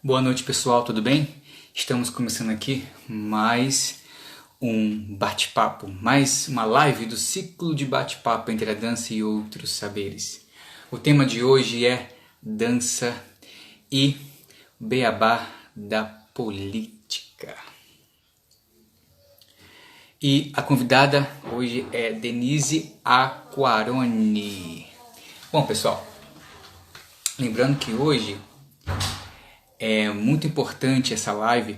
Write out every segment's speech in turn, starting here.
Boa noite, pessoal, tudo bem? Estamos começando aqui mais um bate-papo, mais uma live do ciclo de bate-papo entre a dança e outros saberes. O tema de hoje é dança e beabá da política. E a convidada hoje é Denise Aquarone. Bom, pessoal, lembrando que hoje é muito importante essa live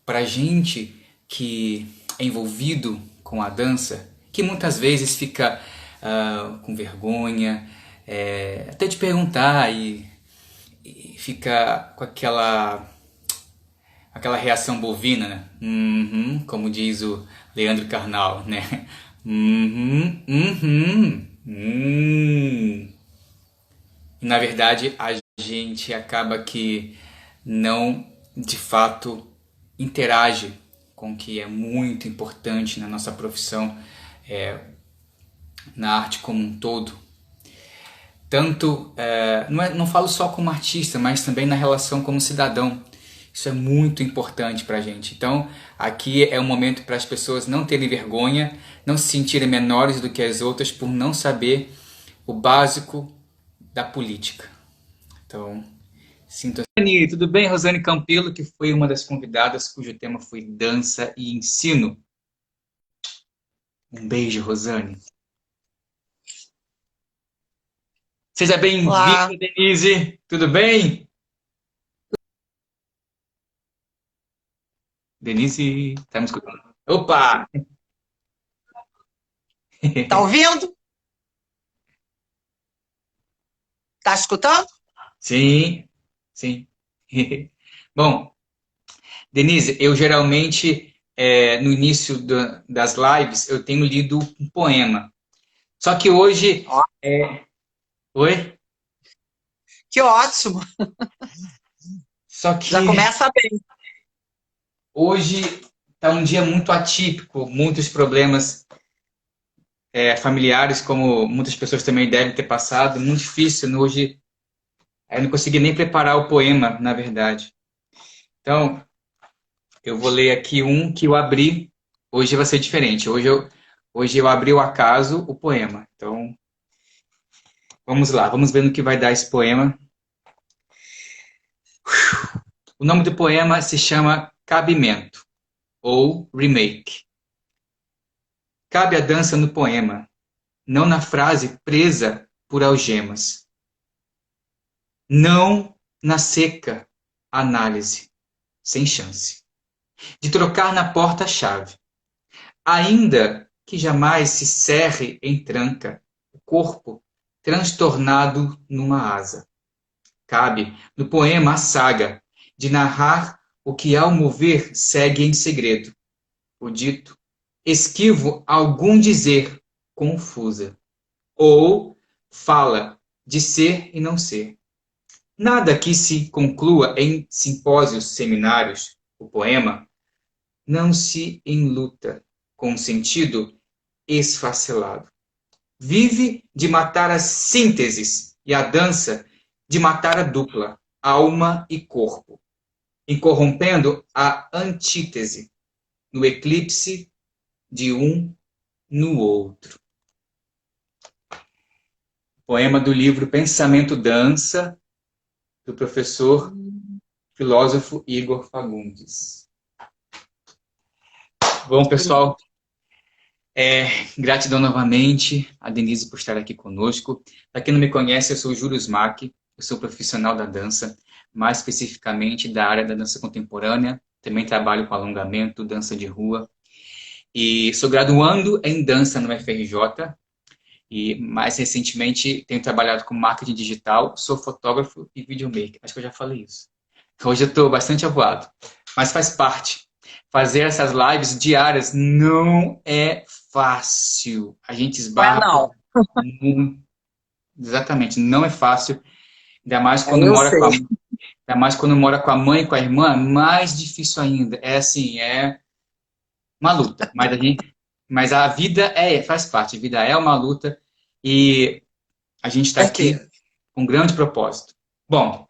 para gente que é envolvido com a dança, que muitas vezes fica com vergonha, até de perguntar e fica com aquela reação bovina, né? Como diz o Leandro Carnal, né? E na verdade a gente acaba que não de fato interage com o que é muito importante na nossa profissão, na arte como um todo. Tanto, não falo só como artista, mas também na relação como cidadão. Isso é muito importante para a gente. Então, aqui é um momento para as pessoas não terem vergonha, não se sentirem menores do que as outras por não saber o básico da política. Então, sinto. Tudo bem, Rosane Campelo, que foi uma das convidadas cujo tema foi dança e ensino. Um beijo, Rosane. Seja Olá, bem-vinda, Denise. Tudo bem? Denise, tá me escutando? Opa! tá ouvindo? Tá escutando? Sim, sim. Bom, Denise, eu geralmente, no início das lives, eu tenho lido um poema. Só que hoje. Ó, Oi? que ótimo. Só Já que começa bem. hoje está um dia muito atípico, muitos problemas familiares, como muitas pessoas também devem ter passado, muito difícil. Hoje eu não consegui nem preparar o poema, na verdade. Então, eu vou ler aqui um que eu abri. Hoje vai ser diferente. Hoje eu abri ao acaso o poema. Então, vamos lá, vamos ver no que vai dar esse poema. O nome do poema se chama Cabimento, ou Remake. Cabe a dança no poema, não na frase presa por algemas. Não na seca análise, sem chance, de trocar na porta a chave. Ainda que jamais se cerre em tranca o corpo transtornado numa asa. Cabe no poema a saga de narrar o que ao mover segue em segredo. O dito, esquivo algum dizer confusa. Ou fala de ser e não ser. Nada que se conclua em simpósios, seminários, o poema, não se enluta com sentido esfacelado. Vive de matar as sínteses e a dança de matar a dupla, alma e corpo, incorrompendo a antítese no eclipse de um no outro. Poema do livro Pensamento Dança, do professor filósofo Igor Fagundes. Bom, pessoal, gratidão novamente a Denise por estar aqui conosco. Para quem não me conhece, eu sou o Júlio Smack, eu sou profissional da dança, mais especificamente da área da dança contemporânea. Também trabalho com alongamento, dança de rua. E sou graduando em dança no FRJ. E mais recentemente tenho trabalhado com marketing digital, sou fotógrafo e videomaker. Acho que eu já falei isso. Hoje eu estou bastante avoado, mas faz parte. Fazer essas lives diárias não é fácil. A gente Não é esbarra por não. muito. Exatamente, não é fácil. Ainda mais É, quando eu mora com a, sei. ainda mais quando mora com a mãe e com a irmã, mais difícil ainda. É assim, é uma luta. Mas a vida faz parte. A vida é uma luta e a gente está aqui Certeza. com um grande propósito. Bom,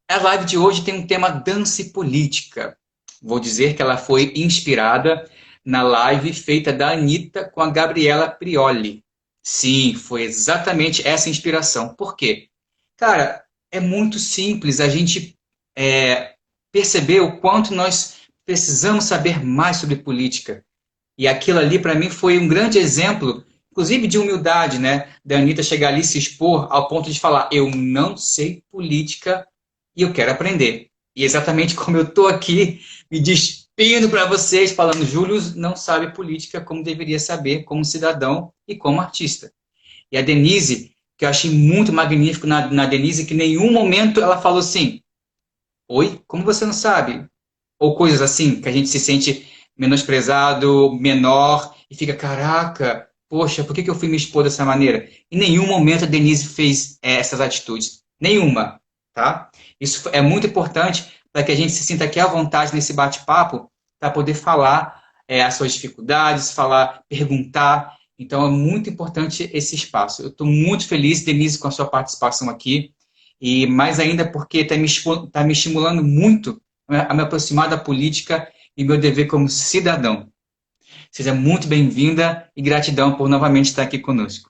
A live de hoje tem um tema dança e política. Vou dizer que ela foi inspirada na live feita da Anitta com a Gabriela Prioli. Sim, foi exatamente essa inspiração. Por quê? Cara, é muito simples a gente perceber o quanto nós precisamos saber mais sobre política. E aquilo ali, para mim, foi um grande exemplo, inclusive de humildade, né? Da Anitta chegar ali e se expor ao ponto de falar: eu não sei política e eu quero aprender. E exatamente como eu estou aqui me despindo para vocês, falando, Júlio não sabe política como deveria saber, como cidadão e como artista. E a Denise, que eu achei muito magnífico na Denise, que em nenhum momento ela falou assim: oi, como você não sabe? Ou coisas assim, que a gente se sente menosprezado, menor, e fica, caraca, poxa, por que que eu fui me expor dessa maneira? Em nenhum momento a Denise fez essas atitudes. Nenhuma, tá? Isso é muito importante para que a gente se sinta aqui à vontade nesse bate-papo, para poder falar as suas dificuldades, falar, perguntar. Então é muito importante esse espaço. Eu estou muito feliz, Denise, com a sua participação aqui. E mais ainda porque está me estimulando muito a me aproximar da política e meu dever como cidadão. Seja muito bem-vinda e gratidão por novamente estar aqui conosco.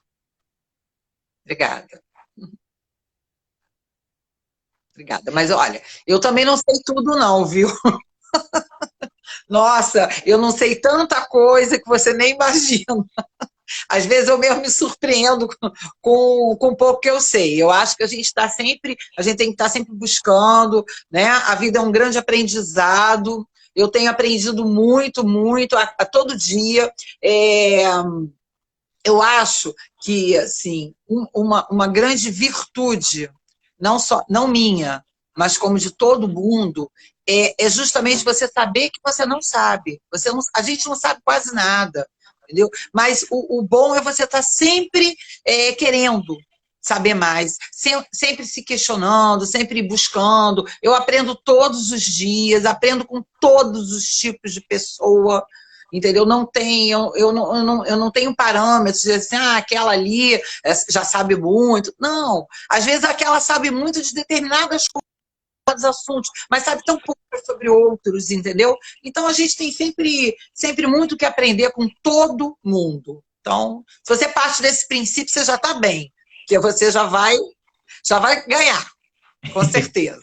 Obrigada. Obrigada. Mas olha, eu também não sei tudo não, viu? Nossa, eu não sei tanta coisa que você nem imagina. Às vezes eu mesmo me surpreendo com o pouco que eu sei. Eu acho que a gente tem que estar sempre buscando, né? A vida é um grande aprendizado. Eu tenho aprendido muito, muito, a todo dia. Eu acho que, assim, uma grande virtude, não minha, mas como de todo mundo, é justamente você saber que você não sabe. A gente não sabe quase nada, entendeu? Mas o bom é você estar sempre querendo saber mais, sempre se questionando, sempre buscando. Eu aprendo todos os dias, aprendo com todos os tipos de pessoa, entendeu? Não tenho, eu não tenho parâmetros de dizer assim, aquela ali já sabe muito. Não, às vezes aquela sabe muito de determinadas assuntos, mas sabe tão pouco sobre outros, entendeu? Então a gente tem sempre muito que aprender com todo mundo. Então, se você parte desse princípio, você já está bem, porque você já vai ganhar, com certeza.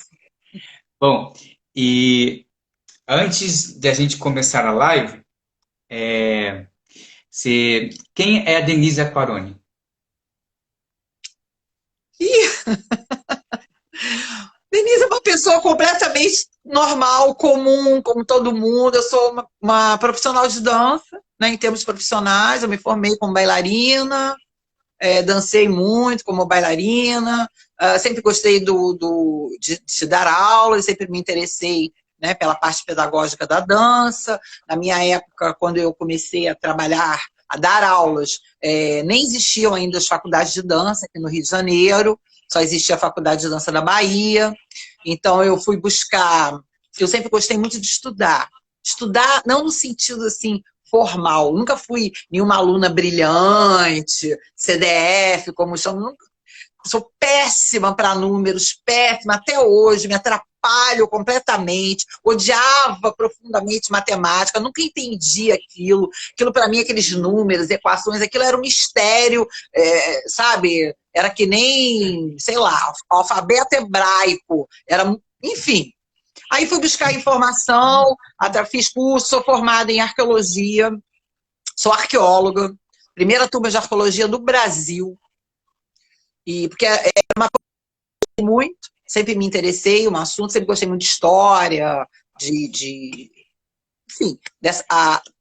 Bom, e antes de a gente começar a live, quem é a Denise Aquaroni? Denise é uma pessoa completamente normal, comum, como todo mundo. Eu sou uma profissional de dança, né, em termos profissionais. Eu me formei como bailarina, dancei muito como bailarina, sempre gostei de dar aula, sempre me interessei, né, pela parte pedagógica da dança. Na minha época, quando eu comecei a trabalhar, a dar aulas, nem existiam ainda as faculdades de dança aqui no Rio de Janeiro, só existia a Faculdade de Dança da Bahia. Então eu fui buscar, eu sempre gostei muito de estudar. Estudar não no sentido assim formal, nunca fui nenhuma aluna brilhante, CDF, como chamam, nunca. Sou péssima para números, péssima até hoje, me atrapalho completamente, odiava profundamente matemática, nunca entendi aquilo. Aquilo para mim, aqueles números, equações, aquilo era um mistério, sabe? Era que nem, sei lá, alfabeto hebraico, enfim. Aí fui buscar informação, fiz curso, sou formada em arqueologia, sou arqueóloga, primeira turma de arqueologia do Brasil. E porque muito, sempre me interessei um assunto, sempre gostei muito de história, enfim,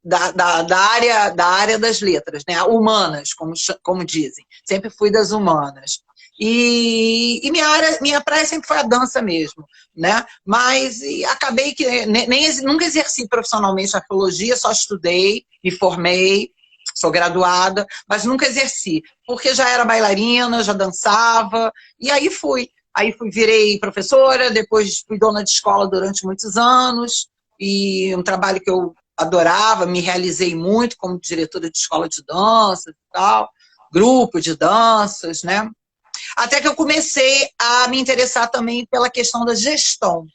da área das letras, né? Humanas, como dizem. Sempre fui das humanas. E minha praia sempre foi a dança mesmo, né? Mas acabei que nunca exerci profissionalmente a arqueologia, só estudei, me formei, sou graduada, mas nunca exerci, porque já era bailarina, já dançava, e aí fui. Virei professora, depois fui dona de escola durante muitos anos, e um trabalho que eu adorava, me realizei muito como diretora de escola de dança e tal, grupo de danças, né? Até que eu comecei a me interessar também pela questão da gestão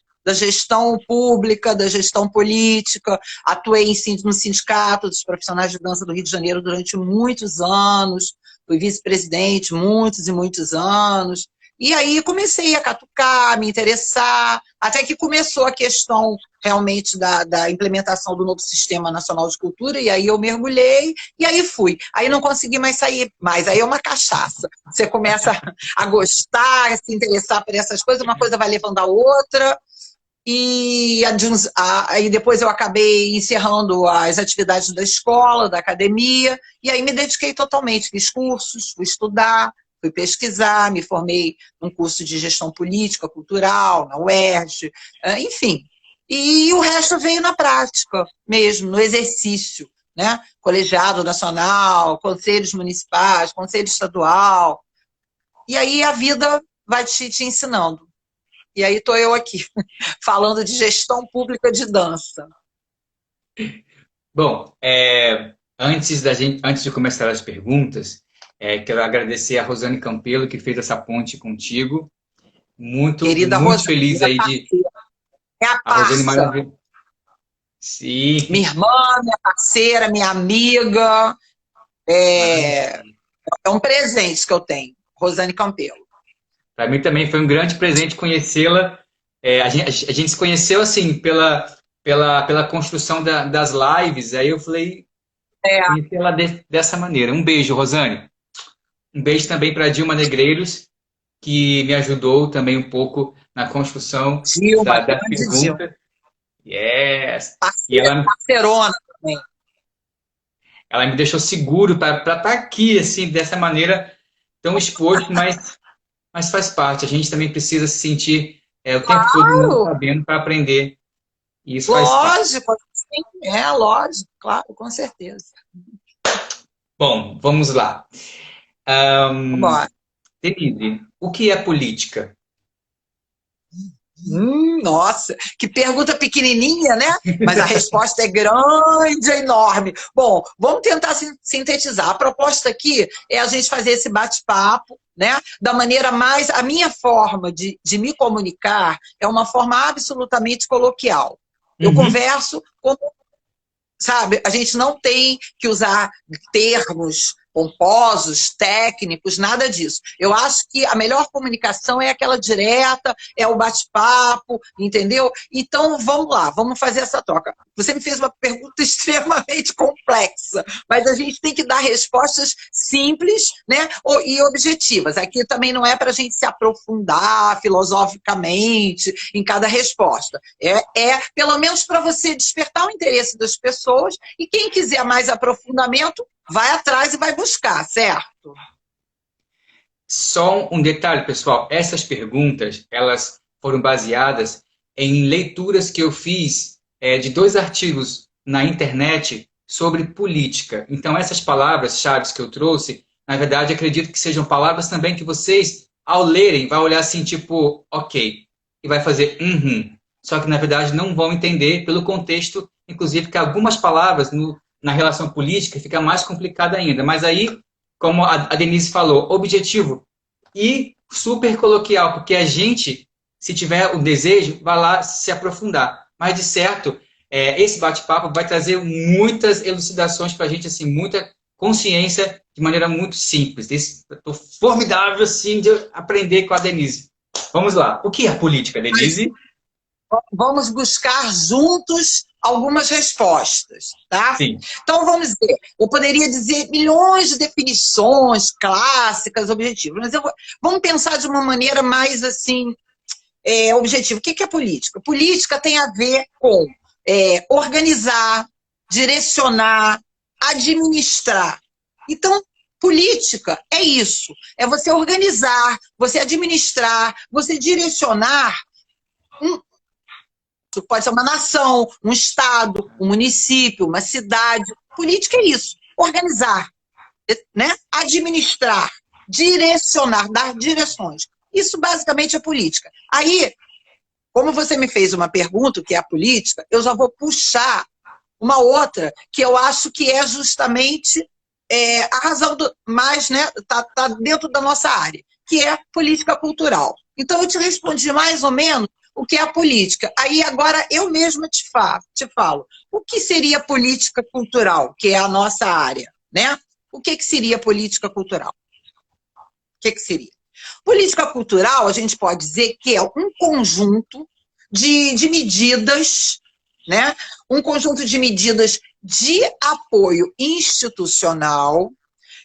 pública, da gestão política. Atuei no sindicato dos profissionais de dança do Rio de Janeiro durante muitos anos, fui vice-presidente muitos e muitos anos. E aí comecei a catucar, me interessar, até que começou a questão realmente da implementação do novo Sistema Nacional de Cultura, e aí eu mergulhei, e aí fui. Aí não consegui mais sair mais, aí é uma cachaça. Você começa a gostar, a se interessar por essas coisas, uma coisa vai levando a outra, e aí depois eu acabei encerrando as atividades da escola, da academia, e aí me dediquei totalmente, fiz cursos, fui estudar, fui pesquisar, me formei num curso de gestão política, cultural, na UERJ, enfim. E o resto veio na prática mesmo, no exercício, né? Colegiado nacional, conselhos municipais, conselho estadual. E aí a vida vai te ensinando. E aí estou eu aqui, falando de gestão pública de dança. Bom, antes de começar as perguntas, quero agradecer a Rosane Campelo, que fez essa ponte contigo. Querida Muito Rosane, feliz aí de... é a A Rosane parça. maravilhosa. Sim. Minha irmã, minha parceira, minha amiga. É um presente que eu tenho, Rosane Campelo. Para mim também foi um grande presente conhecê-la. A gente se conheceu assim pela construção das lives. Aí eu falei, conhecê-la dessa maneira. Um beijo, Rosane. Um beijo também para Dilma Negreiros, que me ajudou também um pouco na construção Dilma, da grande Dilma. pergunta. Yes. E Parcerona também. ela me deixou seguro para estar aqui, assim, dessa maneira tão exposto, mas faz parte. A gente também precisa se sentir o tempo todo muito sabendo para aprender. E isso faz parte. Lógico, sim, lógico, claro, com certeza. Bom, vamos lá. Bora. Denise, o que é política? Nossa, que pergunta pequenininha, né? Mas a resposta é grande, é enorme. Bom, vamos tentar sintetizar. A proposta aqui é a gente fazer esse bate-papo, né? Da maneira mais... A minha forma de me comunicar é uma forma absolutamente coloquial. Eu converso como... Sabe, a gente não tem que usar termos pomposos, técnicos, nada disso. Eu acho que a melhor comunicação é aquela direta, é o bate-papo, entendeu? Então, vamos lá, vamos fazer essa troca. Você me fez uma pergunta extremamente complexa, mas a gente tem que dar respostas simples, né, e objetivas. Aqui também não é para a gente se aprofundar filosoficamente em cada resposta. Pelo menos para você despertar o interesse das pessoas, e quem quiser mais aprofundamento, vai atrás e vai buscar, certo? Só um detalhe, pessoal. Essas perguntas, elas foram baseadas em leituras que eu fiz de 2 artigos na internet sobre política. Então, essas palavras-chave que eu trouxe, na verdade, acredito que sejam palavras também que vocês, ao lerem, vai olhar assim, tipo, ok, e vai fazer Só que, na verdade, não vão entender pelo contexto, inclusive, que algumas palavras na relação política fica mais complicada ainda. Mas aí, como a Denise falou, objetivo e super coloquial, porque a gente, se tiver o desejo, vai lá se aprofundar. Mas, de certo, esse bate-papo vai trazer muitas elucidações para a gente, assim, muita consciência de maneira muito simples. Estou formidável, assim, de aprender com a Denise. Vamos lá. O que é política, Denise? Vamos buscar juntos algumas respostas, tá? Sim. Então, vamos dizer, eu poderia dizer milhões de definições clássicas, objetivas, mas vamos pensar de uma maneira mais, assim, objetiva. O que é política? Política tem a ver com organizar, direcionar, administrar. Então, política é isso, é você organizar, você administrar, você direcionar pode ser uma nação, um estado, um município, uma cidade. Política é isso, organizar, né? Administrar, direcionar, dar direções. Isso basicamente é política. Aí, como você me fez uma pergunta, o que é a política, eu já vou puxar uma outra, que eu acho que é justamente a razão mais, né? Tá dentro da nossa área, que é política cultural. Então, eu te respondi mais ou menos o que é a política. Aí, agora, eu mesma te falo. O que seria política cultural, que é a nossa área, né? O que seria política cultural? O que seria? Política cultural, a gente pode dizer que é um conjunto de medidas, né? Um conjunto de medidas de apoio institucional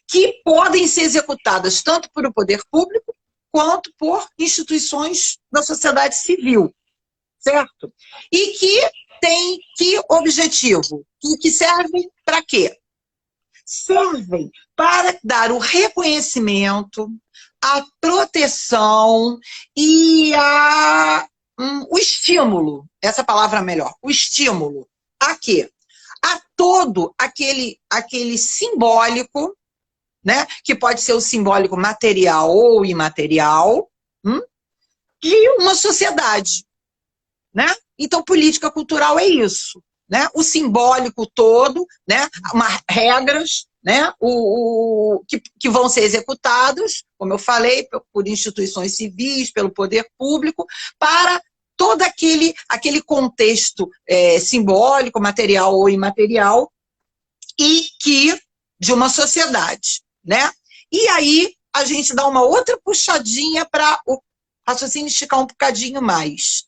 que podem ser executadas tanto por o poder público quanto por instituições da sociedade civil, certo? E que tem que objetivo? Que servem para quê? Servem para dar o reconhecimento, a proteção e o estímulo, essa palavra é melhor, o estímulo a quê? A todo aquele simbólico, né, que pode ser o simbólico material ou imaterial, de uma sociedade, né? Então, política cultural é isso, né? O simbólico todo, né? Regras, né? Que vão ser executados, como eu falei, por instituições civis, pelo poder público, para todo aquele contexto simbólico, material ou imaterial, e que de uma sociedade, né? E aí a gente dá uma outra puxadinha para o raciocínio esticar um bocadinho mais.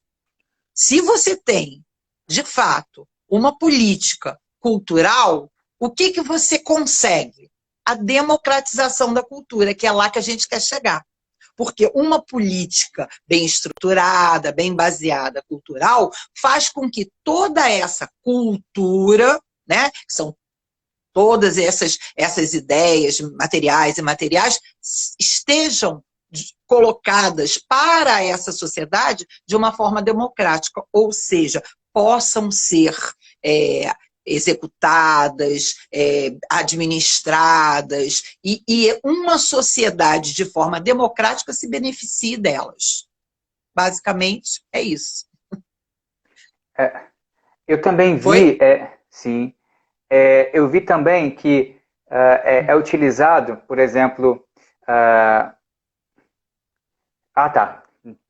Se você tem, de fato, uma política cultural, o que você consegue? A democratização da cultura, que é lá que a gente quer chegar. Porque uma política bem estruturada, bem baseada, cultural, faz com que toda essa cultura, né, que são todas essas ideias materiais e imateriais, estejam colocadas para essa sociedade de uma forma democrática, ou seja, possam ser executadas, administradas, e uma sociedade de forma democrática se beneficie delas. Basicamente, é isso. Eu também vi, sim, eu vi também que é utilizado, por exemplo, tá,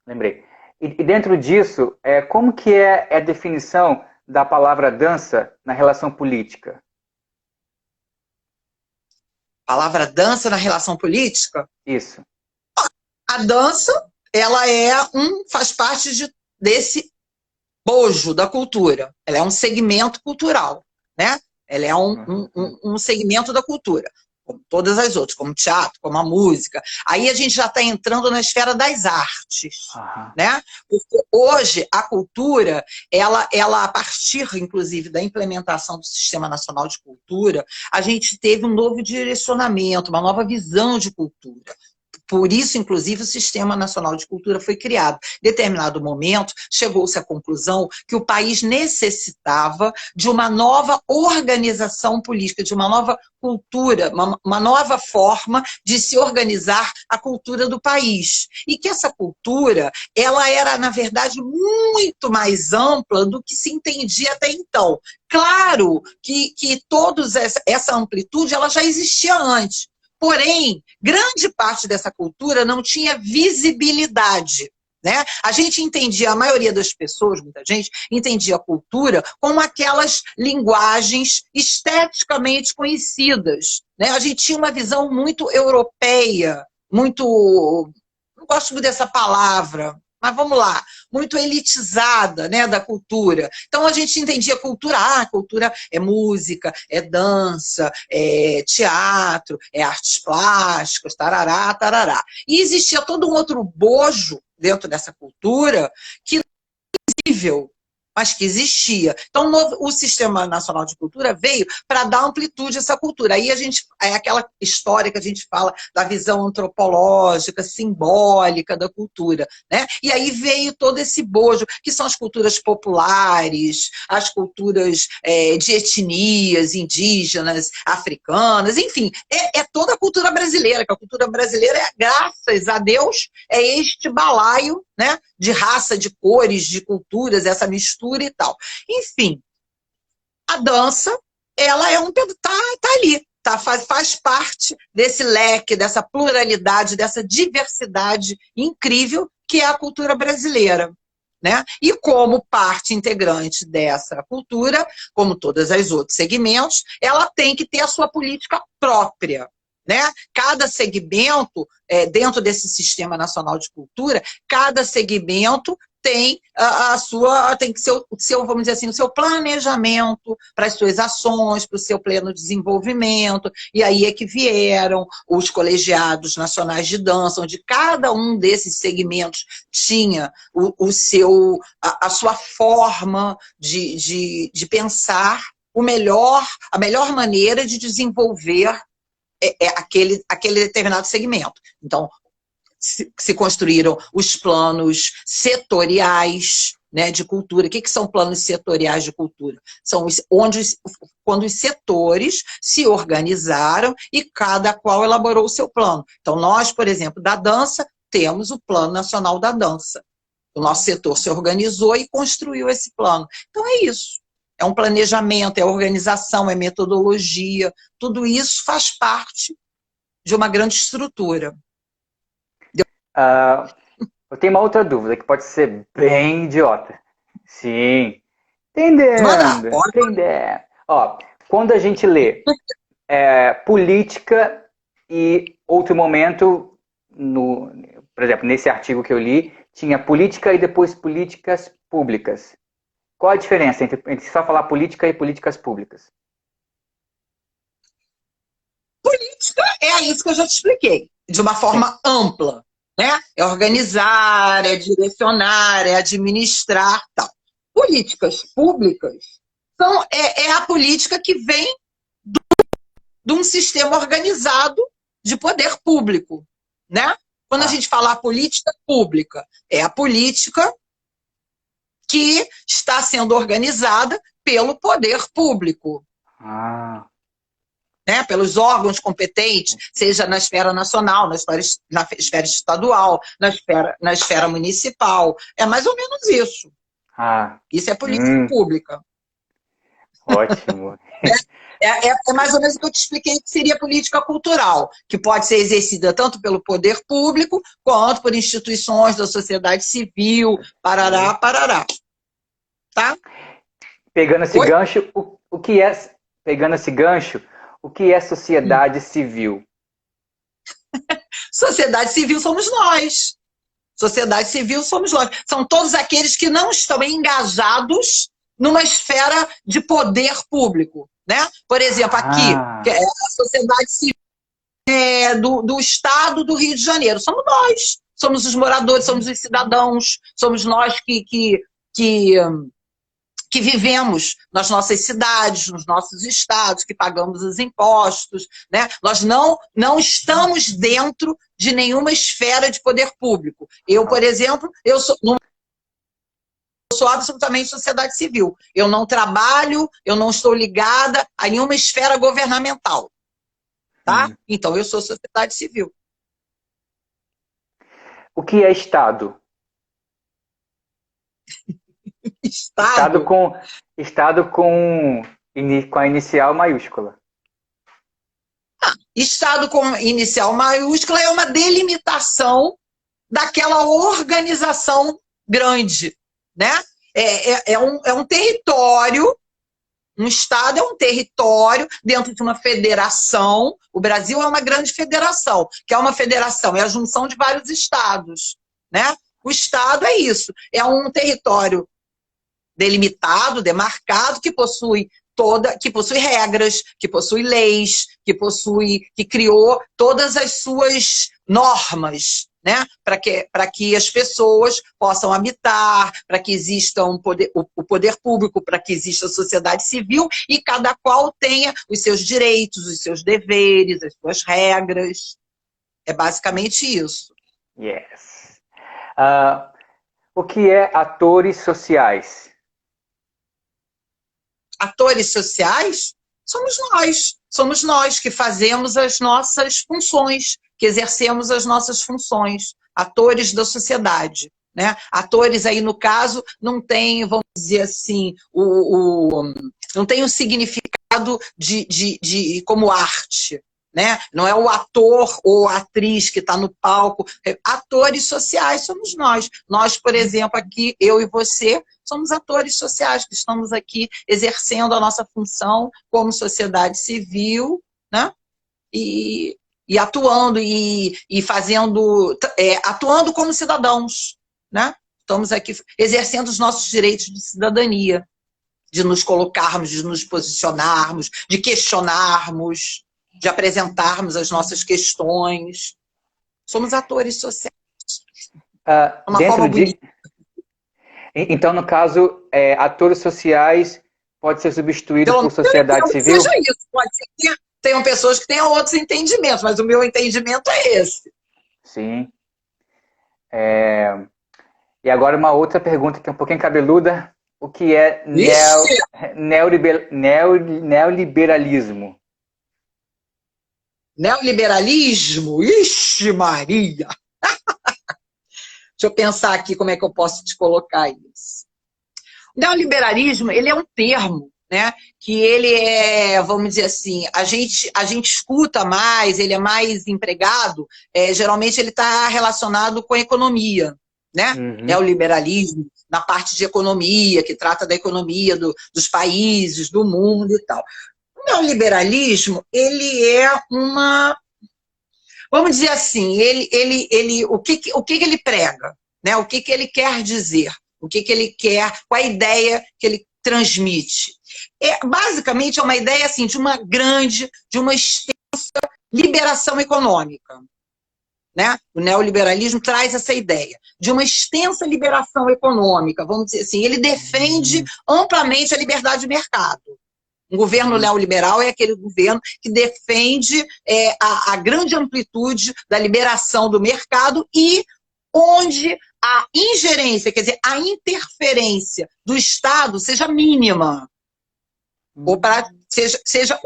lembrei. E dentro disso, como que é a definição da palavra dança na relação política? Palavra dança na relação política? Isso. A dança, ela faz parte desse bojo da cultura. Ela é um segmento cultural, né? Ela é um segmento da cultura, como todas as outras, como o teatro, como a música. Aí a gente já está entrando na esfera das artes, né? Porque hoje a cultura, ela, a partir, inclusive, da implementação do Sistema Nacional de Cultura, a gente teve um novo direcionamento, uma nova visão de cultura. Por isso, inclusive, o Sistema Nacional de Cultura foi criado. Em determinado momento, chegou-se à conclusão que o país necessitava de uma nova organização política, de uma nova cultura, uma nova forma de se organizar a cultura do país. E que essa cultura, ela era, na verdade, muito mais ampla do que se entendia até então. Claro que toda essa amplitude ela já existia antes. Porém, grande parte dessa cultura não tinha visibilidade, né? A gente entendia, a maioria das pessoas, muita gente, entendia a cultura como aquelas linguagens esteticamente conhecidas, né? A gente tinha uma visão muito europeia, muito... Não gosto muito dessa palavra, mas vamos lá, muito elitizada, né, da cultura. Então a gente entendia cultura, cultura é música, é dança, é teatro, é artes plásticas, tarará, tarará. E existia todo um outro bojo dentro dessa cultura que não era visível, mas que existia. Então, o Sistema Nacional de Cultura veio para dar amplitude a essa cultura. Aí é aquela história que a gente fala da visão antropológica, simbólica da cultura, né? E aí veio todo esse bojo, que são as culturas populares, as culturas de etnias indígenas, africanas, enfim, é toda a cultura brasileira, que a cultura brasileira, graças a Deus, é este balaio, né, de raça, de cores, de culturas, essa mistura e tal. Enfim, a dança, ela tá ali, faz parte desse leque, dessa pluralidade, dessa diversidade incrível que é a cultura brasileira. Né? E como parte integrante dessa cultura, como todos os outros segmentos, ela tem que ter a sua política própria. Né? Cada segmento, dentro desse Sistema Nacional de Cultura, cada segmento tem tem que ser vamos dizer assim, o seu planejamento para as suas ações, para o seu pleno desenvolvimento, e aí é que vieram os colegiados nacionais de dança, onde cada um desses segmentos tinha a sua forma de pensar a melhor maneira de desenvolver aquele determinado segmento. Então, se construíram os planos setoriais, né, de cultura. O que são planos setoriais de cultura? São quando os setores se organizaram e cada qual elaborou o seu plano. Então, nós, por exemplo, da dança, temos o Plano Nacional da Dança. O nosso setor se organizou e construiu esse plano. Então, é isso. É um planejamento, é organização, é metodologia. Tudo isso faz parte de uma grande estrutura. Eu tenho uma outra dúvida que pode ser bem idiota. Sim. Entendendo. Ó, quando a gente lê política e outro momento, por exemplo, nesse artigo que eu li, tinha política e depois políticas públicas. Qual a diferença entre só falar política e políticas públicas? Política é isso que eu já te expliquei, de uma forma ampla. Né? É organizar, é direcionar, é administrar, tal. Políticas públicas é a política que vem de um sistema organizado de poder público. Né? Quando a gente fala política pública, é a política que está sendo organizada pelo poder público. Né, pelos órgãos competentes, seja na esfera nacional, na esfera estadual, na esfera municipal. É mais ou menos isso. Isso é política pública. Ótimo. É mais ou menos o que eu te expliquei que seria política cultural, que pode ser exercida tanto pelo poder público, quanto por instituições da sociedade civil, parará, parará. Tá? Pegando esse gancho, o que é sociedade civil? Sociedade civil somos nós. Sociedade civil somos nós. São todos aqueles que não estão engajados numa esfera de poder público. Né? Por exemplo, aqui, que é a sociedade civil do Estado do Rio de Janeiro. Somos nós. Somos os moradores, somos os cidadãos, somos nós que vivemos nas nossas cidades, nos nossos estados, que pagamos os impostos, né? Nós não estamos dentro de nenhuma esfera de poder público. Eu, por exemplo, eu sou absolutamente sociedade civil. Eu não trabalho, eu não estou ligada a nenhuma esfera governamental. Tá? Então, eu sou sociedade civil. O que é Estado? Estado com a inicial maiúscula. Estado com inicial maiúscula é uma delimitação daquela organização grande. Né? É um território, um Estado é um território dentro de uma federação. O Brasil é uma grande federação, que é uma federação, é a junção de vários estados. Né? O Estado é isso, é um território delimitado, demarcado, que possui regras, que possui leis, que criou todas as suas normas, né? Para que as pessoas possam habitar, para que exista o poder público, para que exista a sociedade civil, e cada qual tenha os seus direitos, os seus deveres, as suas regras. É basicamente isso. Yes. O que é atores sociais? Atores sociais somos nós que fazemos as nossas funções, que exercemos as nossas funções, atores da sociedade. Né? Atores aí, no caso, não tem, vamos dizer assim, não tem um significado como arte, né? Não é o ator ou a atriz que está no palco. Atores sociais somos nós. Nós, por exemplo, aqui, eu e você, somos atores sociais que estamos aqui exercendo a nossa função como sociedade civil, né? E atuando e fazendo, atuando como cidadãos, né? Estamos aqui exercendo os nossos direitos de cidadania, de nos colocarmos, de nos posicionarmos, de questionarmos, de apresentarmos as nossas questões. Somos atores sociais. Uma forma bonita. Então, no caso, atores sociais pode ser substituído por sociedade civil? Seja isso, pode ser que tenham pessoas que tenham outros entendimentos, mas o meu entendimento é esse. Sim. E agora uma outra pergunta que é um pouquinho cabeluda. O que é neoliberalismo? Neoliberalismo? Ixi, Maria! Deixa eu pensar aqui como é que eu posso te colocar isso. O neoliberalismo, ele é um termo, né, que ele é, vamos dizer assim, a gente escuta mais, ele é mais empregado, geralmente ele está relacionado com a economia, né? Neoliberalismo, na parte de economia, que trata da economia dos países, do mundo e tal. O neoliberalismo, ele é uma... Vamos dizer assim, o que ele prega, né? O que ele quer dizer, o que ele quer, qual a ideia que ele transmite. Basicamente, é uma ideia assim, de uma extensa liberação econômica. Né? O neoliberalismo traz essa ideia de uma extensa liberação econômica, vamos dizer assim, ele defende amplamente a liberdade de mercado. Um governo neoliberal é aquele governo que defende a grande amplitude da liberação do mercado e onde a ingerência, quer dizer, a interferência do Estado seja mínima, ou seja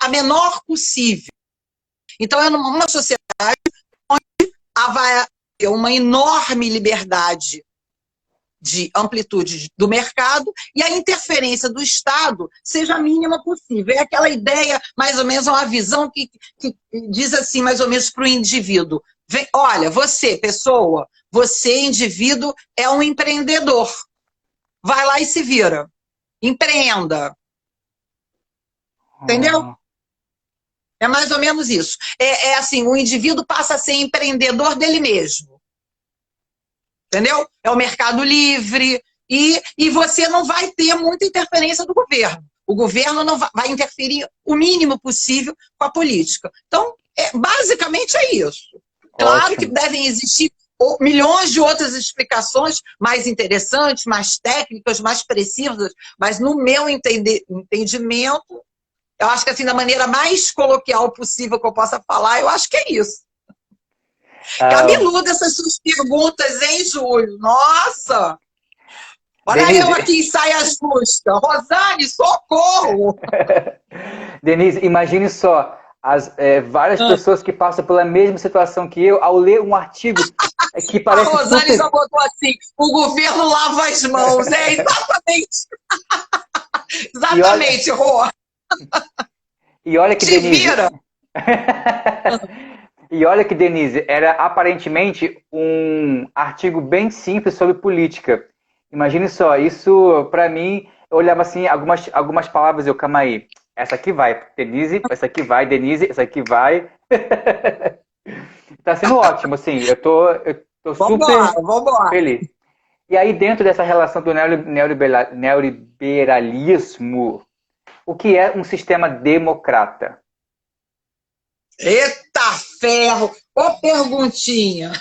a menor possível. Então, é uma sociedade onde vai ter uma enorme liberdade de amplitude do mercado e a interferência do Estado seja a mínima possível. É aquela ideia, mais ou menos, uma visão que diz assim, mais ou menos, para o indivíduo. Olha, você, pessoa, você, indivíduo, é um empreendedor. Vai lá e se vira. Empreenda. Entendeu? É mais ou menos isso. É assim, o indivíduo passa a ser empreendedor dele mesmo. Entendeu? É o mercado livre e você não vai ter muita interferência do governo. O governo não vai interferir o mínimo possível com a política. Então, basicamente é isso. Claro que devem existir milhões de outras explicações mais interessantes, mais técnicas, mais precisas, mas no meu entendimento, eu acho que assim, da maneira mais coloquial possível que eu possa falar, eu acho que é isso. Cabeluda essas suas perguntas, hein, Júlio? Nossa! Olha Denise, eu aqui em saia justa. Rosane, socorro! Denise, imagine só, várias pessoas que passam pela mesma situação que eu, ao ler um artigo que parece... A Rosane já botou assim, o governo lava as mãos. Exatamente! Exatamente, Rô! E olha que Te Denise... vira! E olha que, Denise, era aparentemente um artigo bem simples sobre política. Imagine só, isso pra mim, eu olhava assim, algumas palavras, calma aí, essa aqui vai, Denise, essa aqui vai, Denise, essa aqui vai. Tá sendo ótimo, assim, eu tô super feliz. E aí, dentro dessa relação do neoliberalismo, o que é um sistema democrata? Eita ferro! Ô perguntinha!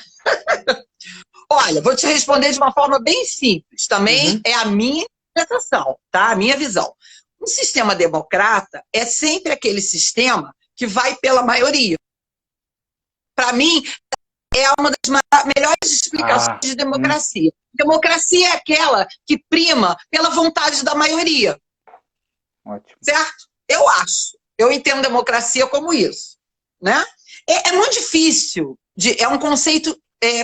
Olha, vou te responder de uma forma bem simples. Também é a minha interpretação, tá? A minha visão. Um sistema democrata é sempre aquele sistema que vai pela maioria. Para mim, é uma das melhores explicações de democracia. Democracia é aquela que prima pela vontade da maioria. Ótimo. Certo? Eu acho. Eu entendo democracia como isso. Né? É muito difícil, é um conceito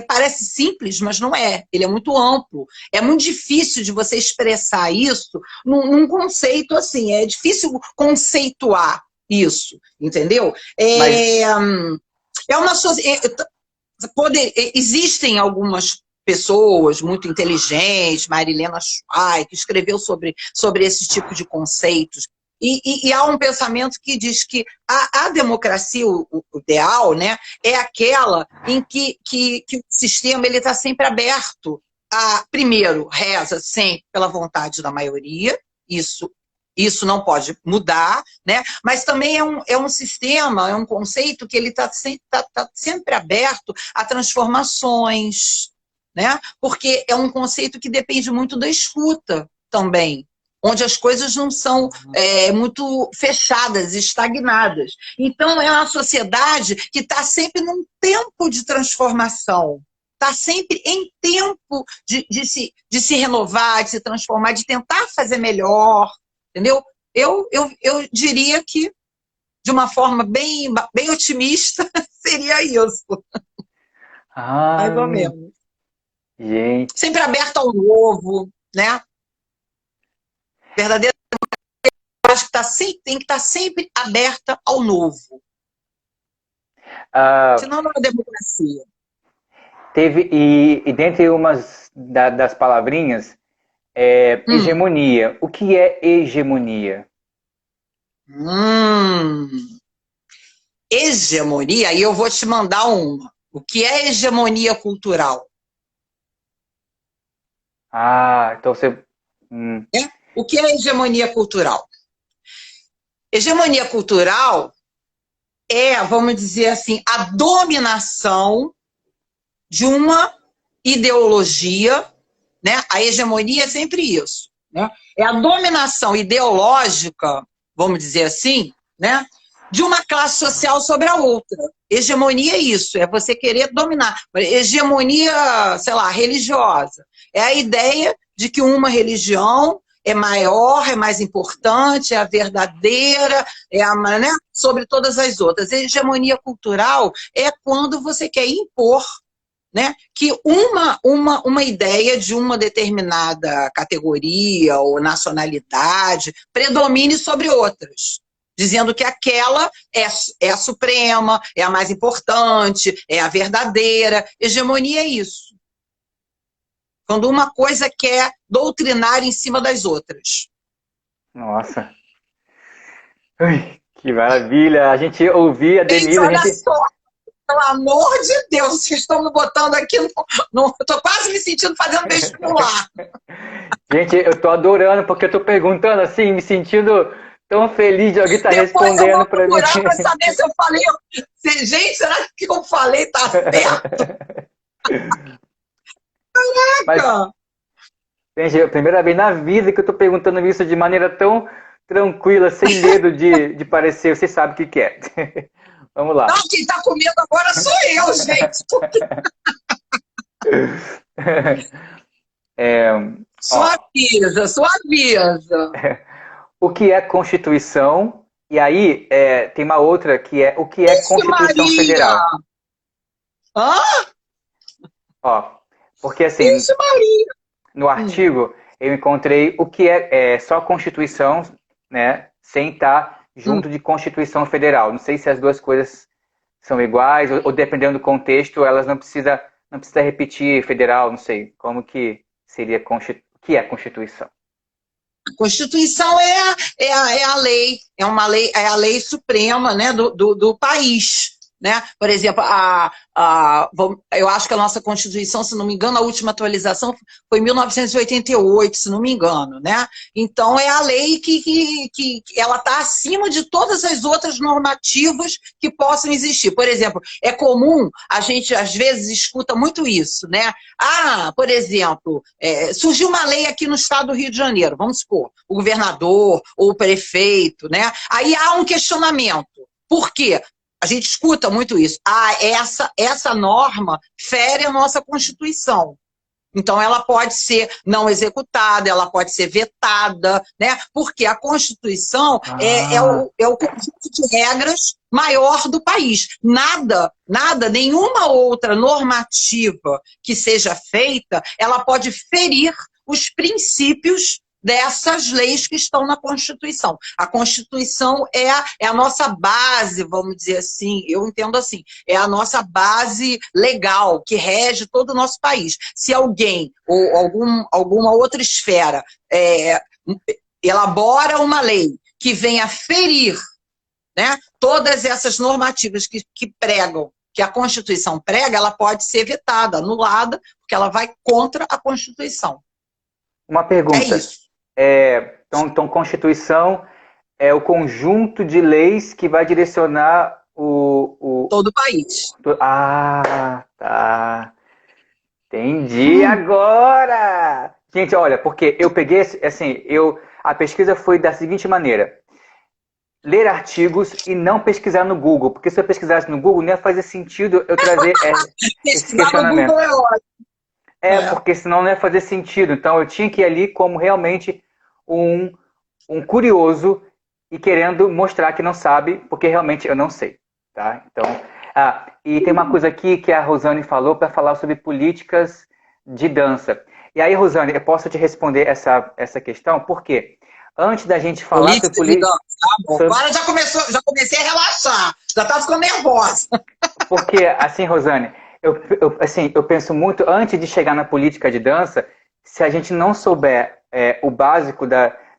parece simples, mas não é. Ele é muito amplo. É muito difícil de você expressar isso num conceito assim. É difícil conceituar isso, entendeu? Mas, É uma existem algumas pessoas muito inteligentes, Marilena Schweik, que escreveu sobre esse tipo de conceitos. E há um pensamento que diz que a democracia, o ideal, né, é aquela em que o sistema está sempre aberto a, primeiro, reza sempre pela vontade da maioria, isso não pode mudar, né? Mas também é um sistema, é um conceito que ele está sempre aberto a transformações, né? Porque é um conceito que depende muito da escuta também, onde as coisas não são muito fechadas, estagnadas. Então, é uma sociedade que está sempre num tempo de transformação, está sempre em tempo de se renovar, de se transformar, de tentar fazer melhor, entendeu? Eu diria que, de uma forma bem otimista, seria isso. Mais ou menos. Gente. Sempre aberto ao novo, né? Verdadeira, eu acho que tem que estar sempre aberta ao novo. Senão não é democracia. E dentre umas das palavrinhas, hegemonia. O que é hegemonia? Hegemonia, e eu vou te mandar uma. O que é hegemonia cultural? Então você... O que é hegemonia cultural? Hegemonia cultural é, vamos dizer assim, a dominação de uma ideologia, né? A hegemonia é sempre isso, né? É a dominação ideológica, vamos dizer assim, né? De uma classe social sobre a outra. Hegemonia é isso, é você querer dominar. Hegemonia, sei lá, religiosa. É a ideia de que uma religião é maior, é mais importante, é a verdadeira, né, sobre todas as outras. A hegemonia cultural é quando você quer impor, né, que uma ideia de uma determinada categoria ou nacionalidade predomine sobre outras, dizendo que aquela é a suprema, é a mais importante, é a verdadeira. Hegemonia é isso. Quando uma coisa quer doutrinar em cima das outras. Nossa. Ui, que maravilha. A gente ouvia a Denise... Olha só, pelo amor de Deus, vocês estão me botando aqui no... Estou quase me sentindo fazendo vestibular. Gente, eu estou adorando, porque eu estou perguntando assim, me sentindo tão feliz de alguém estar respondendo para mim. Depois eu vou procurar para saber se eu falei... Gente, será que eu falei tá certo? Mas, gente, é a primeira vez na vida que eu estou perguntando isso de maneira tão tranquila, sem medo de parecer. Você sabe o que é. Vamos lá. Não, quem está comendo agora sou eu, gente. Só avisa. O que é Constituição? E aí tem uma outra que é o que é Constituição Maria. Federal. Porque assim, no artigo eu encontrei o que é só Constituição, né, sem estar junto de Constituição Federal. Não sei se as duas coisas são iguais, ou dependendo do contexto, elas não precisa repetir federal, não sei. Como que seria o que é Constituição? A Constituição é a lei, é a lei suprema, né, do país. Né? Por exemplo, eu acho que a nossa Constituição, se não me engano, a última atualização foi em 1988, se não me engano. Né? Então, é a lei que ela está acima de todas as outras normativas que possam existir. Por exemplo, é comum, a gente às vezes escuta muito isso. Né? Por exemplo, surgiu uma lei aqui no estado do Rio de Janeiro, vamos supor, o governador ou o prefeito. Né? Aí há um questionamento. Por quê? A gente escuta muito isso. Essa norma fere a nossa Constituição. Então, ela pode ser não executada, ela pode ser vetada, né? Porque a Constituição é o conjunto de regras maior do país. Nenhuma outra normativa que seja feita, ela pode ferir os princípios dessas leis que estão na Constituição. A Constituição é a nossa base, vamos dizer assim, eu entendo assim, é a nossa base legal que rege todo o nosso país. Se alguém ou alguma outra esfera elabora uma lei que venha ferir, né, todas essas normativas que pregam, que a Constituição prega, ela pode ser vetada, anulada, porque ela vai contra a Constituição. Uma pergunta. É isso. Então, Constituição é o conjunto de leis que vai direcionar todo o país. Ah, tá. Entendi agora! Gente, olha, porque eu peguei, assim, a pesquisa foi da seguinte maneira. Ler artigos e não pesquisar no Google, porque se eu pesquisasse no Google, não ia fazer sentido eu trazer esse questionamento. No Google é ótimo. Porque senão não ia fazer sentido. Então eu tinha que ir ali como realmente um curioso e querendo mostrar que não sabe, porque realmente eu não sei. Tá? Então, e tem uma coisa aqui que a Rosane falou para falar sobre políticas de dança. E aí, Rosane, eu posso te responder essa questão? Por quê? Antes da gente falar sobre política... Tá bom. Agora já comecei a relaxar. Já tá ficando nervosa. Porque, assim, Rosane, eu penso muito, antes de chegar na política de dança, se a gente não souber o básico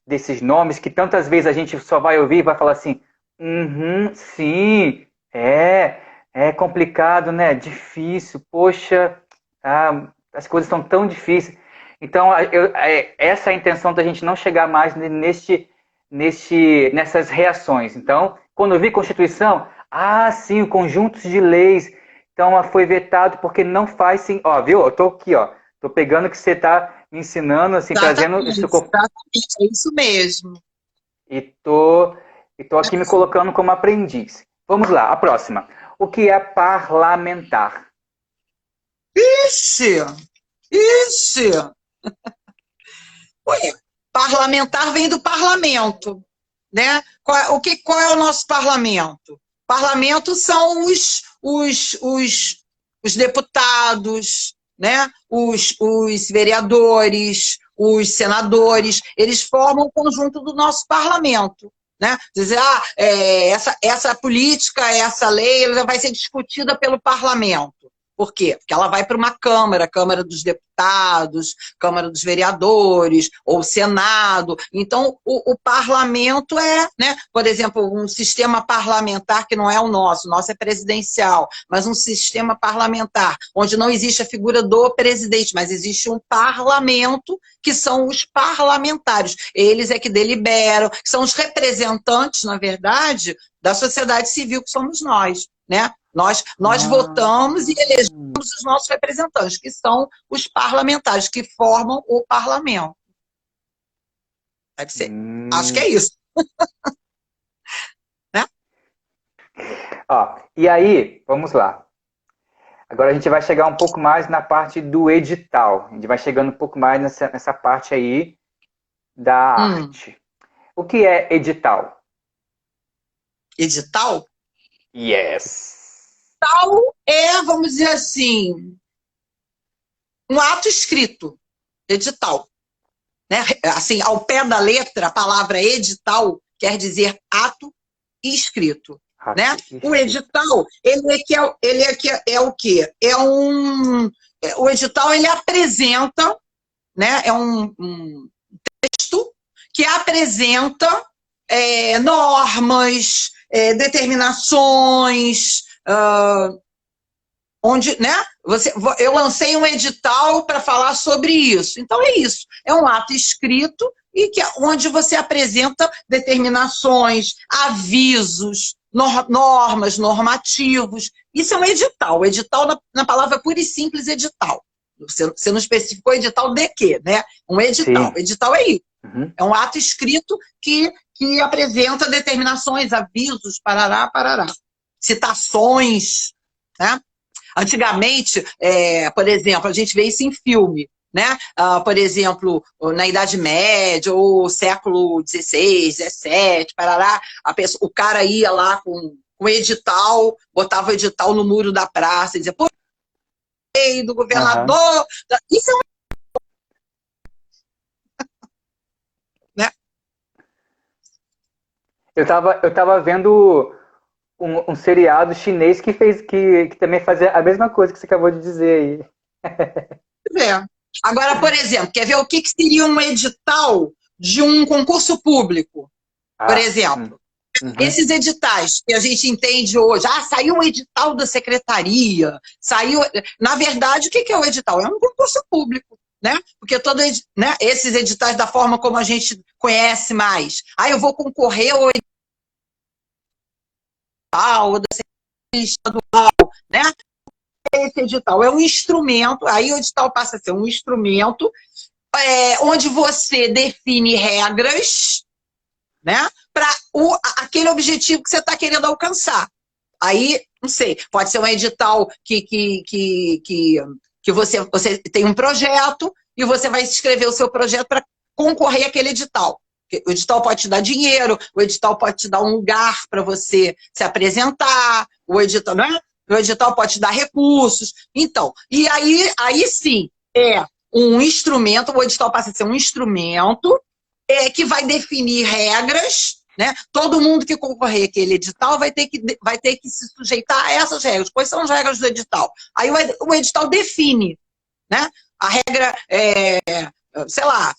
desses nomes, que tantas vezes a gente só vai ouvir e vai falar assim, sim, é complicado, né? Difícil, poxa, as coisas estão tão difíceis. Então, essa é a intenção da gente não chegar mais nessas reações. Então, quando eu vi Constituição, sim, o conjunto de leis, então foi vetado porque não faz sim. Ó, viu? Eu tô aqui, ó. Tô pegando o que você tá me ensinando, assim, trazendo isso. Exatamente, é isso mesmo. E tô aqui me colocando como aprendiz. Vamos lá, a próxima. O que é parlamentar? Ixi! Ué, parlamentar vem do parlamento, né? Qual é o nosso parlamento? Parlamento são os deputados, né? Os vereadores, os senadores, eles formam o conjunto do nosso parlamento. Né? Dizer, essa política, essa lei, ela vai ser discutida pelo parlamento. Por quê? Porque ela vai para uma Câmara dos Deputados, Câmara dos Vereadores, ou Senado. Então, o parlamento né, por exemplo, um sistema parlamentar que não é o nosso é presidencial, mas um sistema parlamentar, onde não existe a figura do presidente, mas existe um parlamento, que são os parlamentares. Eles é que deliberam, que são os representantes, na verdade, da sociedade civil, que somos nós, né? Nós votamos e elegemos os nossos representantes, que são os parlamentares, que formam o parlamento. Deve ser. Acho que é isso. Né? E aí, vamos lá. Agora a gente vai chegar um pouco mais na parte do edital. A gente vai chegando um pouco mais nessa parte aí da arte. O que é edital? Edital? Yes. Edital vamos dizer assim, um ato escrito, edital. Né? Assim, ao pé da letra, a palavra edital quer dizer ato escrito. Né? O edital, ele é o quê? O edital, ele apresenta, né? É um texto que apresenta normas, determinações, onde, né? Eu lancei um edital para falar sobre isso. Então é isso. É um ato escrito e onde você apresenta determinações, avisos, normas, normativos. Isso é um edital. O edital, na palavra pura e simples, edital. Você não especificou edital de quê, né? Um edital. Sim. Edital é isso. É um ato escrito que apresenta determinações, avisos, parará, parará. Citações, né? Antigamente, por exemplo, a gente vê isso em filme, né? Por exemplo, na Idade Média, ou século XVI, XVII, parará, o cara ia lá com o edital, botava o edital no muro da praça e dizia, por lei do governador. Isso é né? Eu tava vendo um seriado chinês que também fazia a mesma coisa que você acabou de dizer aí. É. Agora, por exemplo, quer ver o que seria um edital de um concurso público? Por exemplo, esses editais que a gente entende hoje, saiu um edital da secretaria, saiu. Na verdade, o que é o edital? É um concurso público, né? Porque né, esses editais, da forma como a gente conhece mais, eu vou concorrer ao edital da secretaria estadual, né? Esse edital é um instrumento, aí o edital passa a ser um instrumento onde você define regras, né, para aquele objetivo que você está querendo alcançar. Aí, não sei, pode ser um edital que você tem um projeto e você vai escrever o seu projeto para concorrer àquele edital. O edital pode te dar dinheiro, o edital pode te dar um lugar para você se apresentar, o edital, não é? O edital pode te dar recursos. Então, e aí sim, é um instrumento, o edital passa a ser um instrumento que vai definir regras, né? Todo mundo que concorrer àquele edital vai ter que se sujeitar a essas regras. Quais são as regras do edital? Aí o edital define, né? A regra sei lá,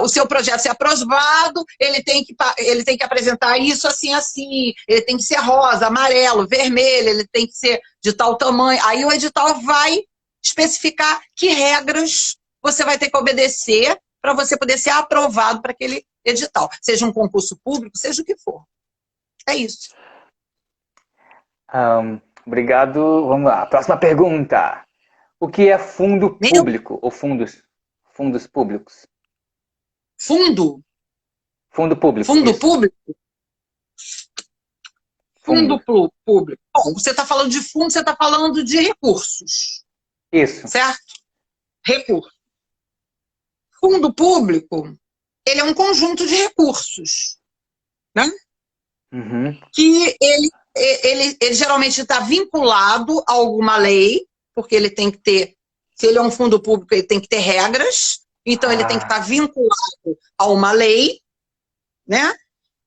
o seu projeto ser aprovado, ele tem que apresentar isso assim, assim, ele tem que ser rosa, amarelo, vermelho, ele tem que ser de tal tamanho. Aí o edital vai especificar que regras você vai ter que obedecer para você poder ser aprovado para aquele edital. Seja um concurso público, seja o que for. É isso. Obrigado. Vamos lá. Próxima pergunta. O que é fundo público ou fundos públicos? Fundo? Fundo público. Fundo isso. público? Fundo público. Bom, você está falando de fundo, você está falando de recursos. Isso. Certo? Recursos. Fundo público, ele é um conjunto de recursos, né? Que ele geralmente está vinculado a alguma lei, porque ele tem que ter, se ele é um fundo público, ele tem que ter regras, então ele tem que estar vinculado a uma lei, né?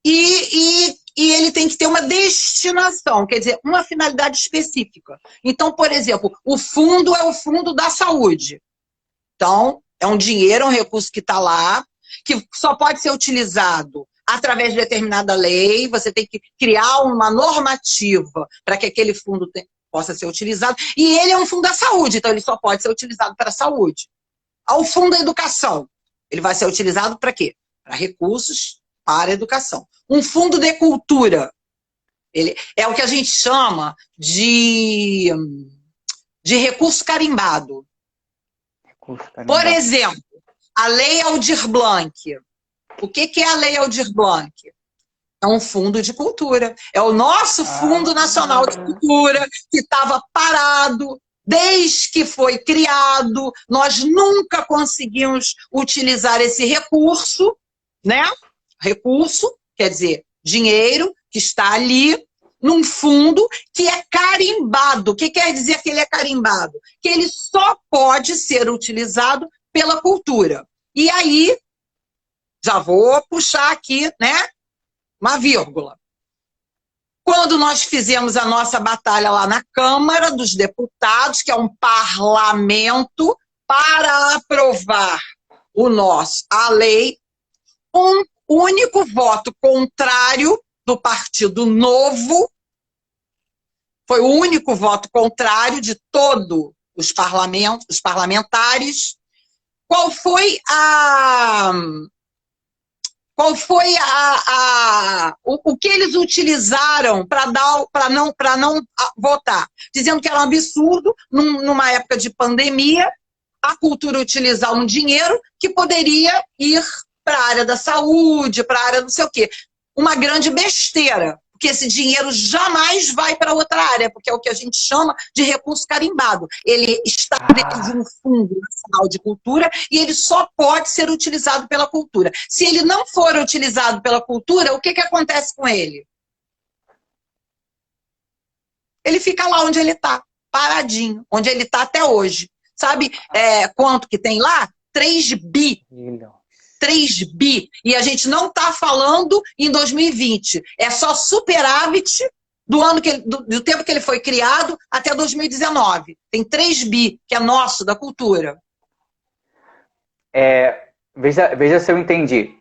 E ele tem que ter uma destinação, quer dizer, uma finalidade específica. Então, por exemplo, o fundo é o fundo da saúde. Então, é um dinheiro, um recurso que está lá, que só pode ser utilizado através de determinada lei, você tem que criar uma normativa para que aquele fundo possa ser utilizado, e ele é um fundo da saúde, então ele só pode ser utilizado para a saúde. Ao fundo da educação, ele vai ser utilizado para quê? Para recursos para a educação. Um fundo de cultura, ele é o que a gente chama de recurso carimbado. Por exemplo, a Lei Aldir Blanc. O que é a Lei Aldir Blanc? É um fundo de cultura. É o nosso Fundo Nacional de Cultura, que estava parado desde que foi criado. Nós nunca conseguimos utilizar esse recurso, né? Recurso, quer dizer, dinheiro que está ali num fundo que é carimbado. O que quer dizer que ele é carimbado? Que ele só pode ser utilizado pela cultura. E aí, já vou puxar aqui, né, uma vírgula. Quando nós fizemos a nossa batalha lá na Câmara dos Deputados, que é um parlamento, para aprovar a lei, um único voto contrário do Partido Novo, foi o único voto contrário de todos os parlamentares. Qual foi o que eles utilizaram para não votar? Dizendo que era um absurdo, numa época de pandemia, a cultura utilizar um dinheiro que poderia ir para a área da saúde, para a área não sei o quê. Uma grande besteira, porque esse dinheiro jamais vai para outra área, porque é o que a gente chama de recurso carimbado. Ele está dentro de um fundo nacional de cultura e ele só pode ser utilizado pela cultura. Se ele não for utilizado pela cultura, o que acontece com ele? Ele fica lá onde ele está, paradinho, onde ele está até hoje. Sabe quanto que tem lá? 3 bi. 3 bi. E a gente não está falando em 2020. É só superávit do tempo que ele foi criado até 2019. Tem 3 bi, que é nosso, da cultura. Veja se eu entendi.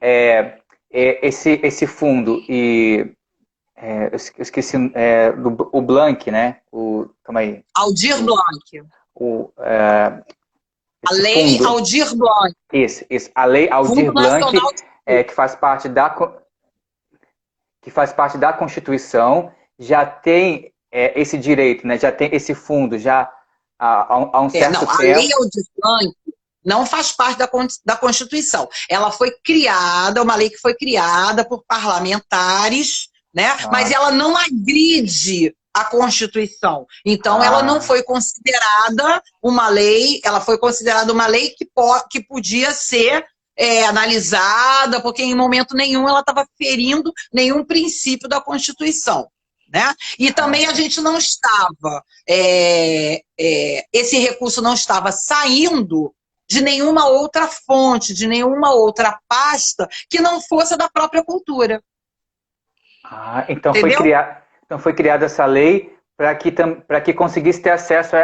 Esse fundo e... eu esqueci o Blanc, né? Calma aí. Aldir Blanc. A lei fundo, Aldir Blanc. Isso. A lei Aldir Blanc, que faz parte da Constituição, já tem esse direito, né? Já tem esse fundo já há um certo tempo. A lei Aldir Blanc não faz parte da Constituição. Ela foi criada, uma lei que foi criada por parlamentares, né? Mas ela não agride a Constituição. Então, ela não foi considerada uma lei, ela foi considerada uma lei que podia ser analisada, porque em momento nenhum ela estava ferindo nenhum princípio da Constituição. Né? E também a gente não estava, esse recurso não estava saindo de nenhuma outra fonte, de nenhuma outra pasta que não fosse da própria cultura. Então foi criada essa lei para que conseguisse ter acesso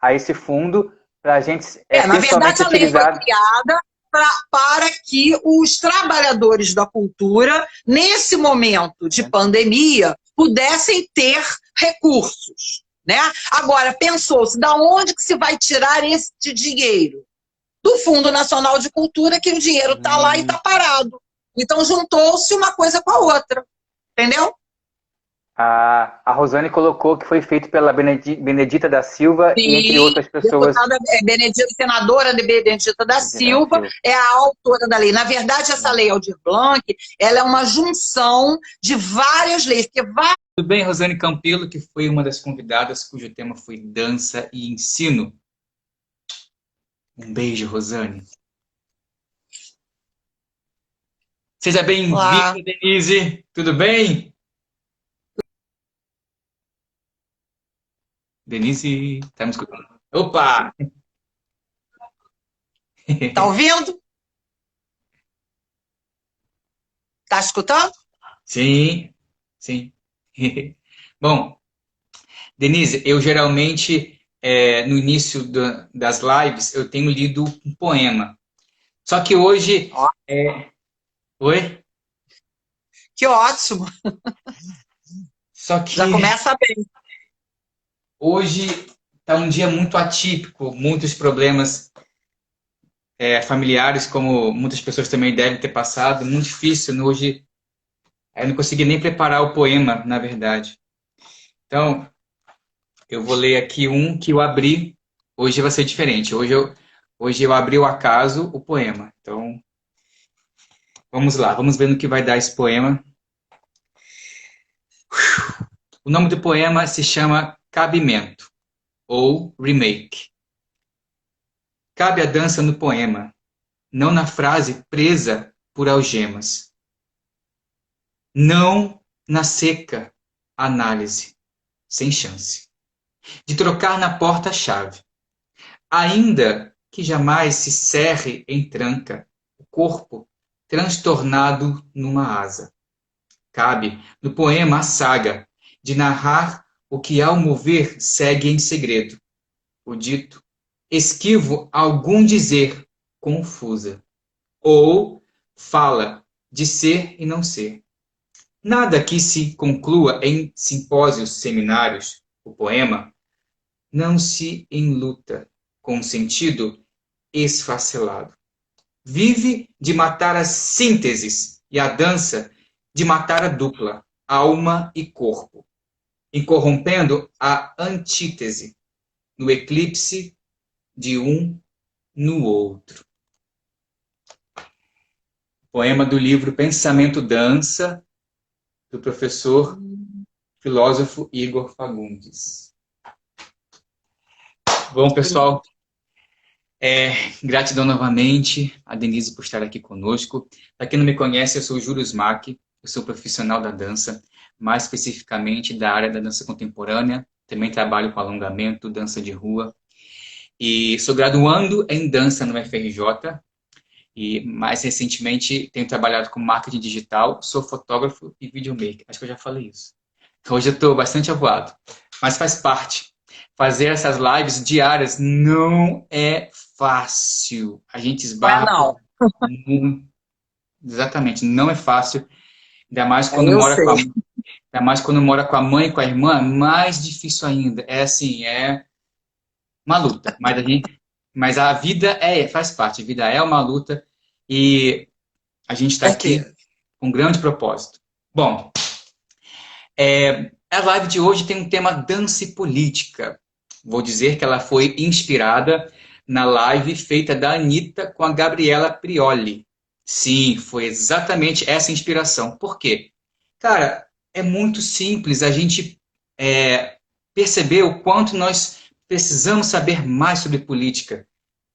a esse fundo para a gente na verdade, a lei foi criada para que os trabalhadores da cultura, nesse momento de pandemia, pudessem ter recursos. Né? Agora, pensou-se, da onde que se vai tirar esse dinheiro? Do Fundo Nacional de Cultura, que o dinheiro está lá e está parado. Então, juntou-se uma coisa com a outra. Entendeu? A Rosane colocou que foi feito pela Benedita da Silva, e entre outras pessoas. Senadora Benedita da Silva é a autora da lei. Na verdade, essa lei Aldir Blanc, ela é uma junção de várias leis. Tudo bem, Rosane Campelo, que foi uma das convidadas cujo tema foi dança e ensino. Um beijo, Rosane. Seja bem-vinda, Denise. Tudo bem? Denise, tá me escutando? Opa! Tá ouvindo? Tá escutando? Sim, sim. Bom, Denise, eu geralmente, no início das lives, eu tenho lido um poema. Só que hoje... Oi? Que ótimo! Só que... Já começa bem. Hoje está um dia muito atípico, muitos problemas familiares, como muitas pessoas também devem ter passado, muito difícil. Hoje eu não consegui nem preparar o poema, na verdade. Então, eu vou ler aqui um que eu abri. Hoje vai ser diferente. Hoje eu abri ao acaso o poema. Então, vamos lá, vamos ver no que vai dar esse poema. O nome do poema se chama Cabimento, ou Remake. Cabe a dança no poema, não na frase presa por algemas. Não na seca análise, sem chance. De trocar na porta a chave. Ainda que jamais se cerre em tranca o corpo transtornado numa asa. Cabe no poema a saga de narrar o que ao mover segue em segredo. O dito, esquivo algum dizer confusa. Ou fala de ser e não ser. Nada que se conclua em simpósios, seminários, o poema, não se enluta com sentido esfacelado. Vive de matar as sínteses e a dança de matar a dupla, alma e corpo, incorrompendo a antítese no eclipse de um no outro. Poema do livro Pensamento Dança, do professor filósofo Igor Fagundes. Bom, pessoal, gratidão novamente a Denise por estar aqui conosco. Para quem não me conhece, eu sou o Júlio Smack, eu sou profissional da dança, mais especificamente da área da dança contemporânea. Também trabalho com alongamento, dança de rua. E sou graduando em dança no FRJ. E mais recentemente tenho trabalhado com marketing digital, sou fotógrafo e videomaker. Acho que eu já falei isso. Hoje eu estou bastante avoado, mas faz parte. Fazer essas lives diárias não é fácil. A gente esbarra. Não. Exatamente, não é fácil. Ainda mais quando Eu mora sei. ainda mais quando mora com a mãe e com a irmã, mais difícil ainda. É assim, é uma luta. Mas a vida faz parte, a vida é uma luta e a gente está aqui com um grande propósito. Bom, a live de hoje tem um tema dança e política. Vou dizer que ela foi inspirada na live feita da Anitta com a Gabriela Prioli. Sim, foi exatamente essa inspiração. Por quê? Cara, é muito simples a gente perceber o quanto nós precisamos saber mais sobre política.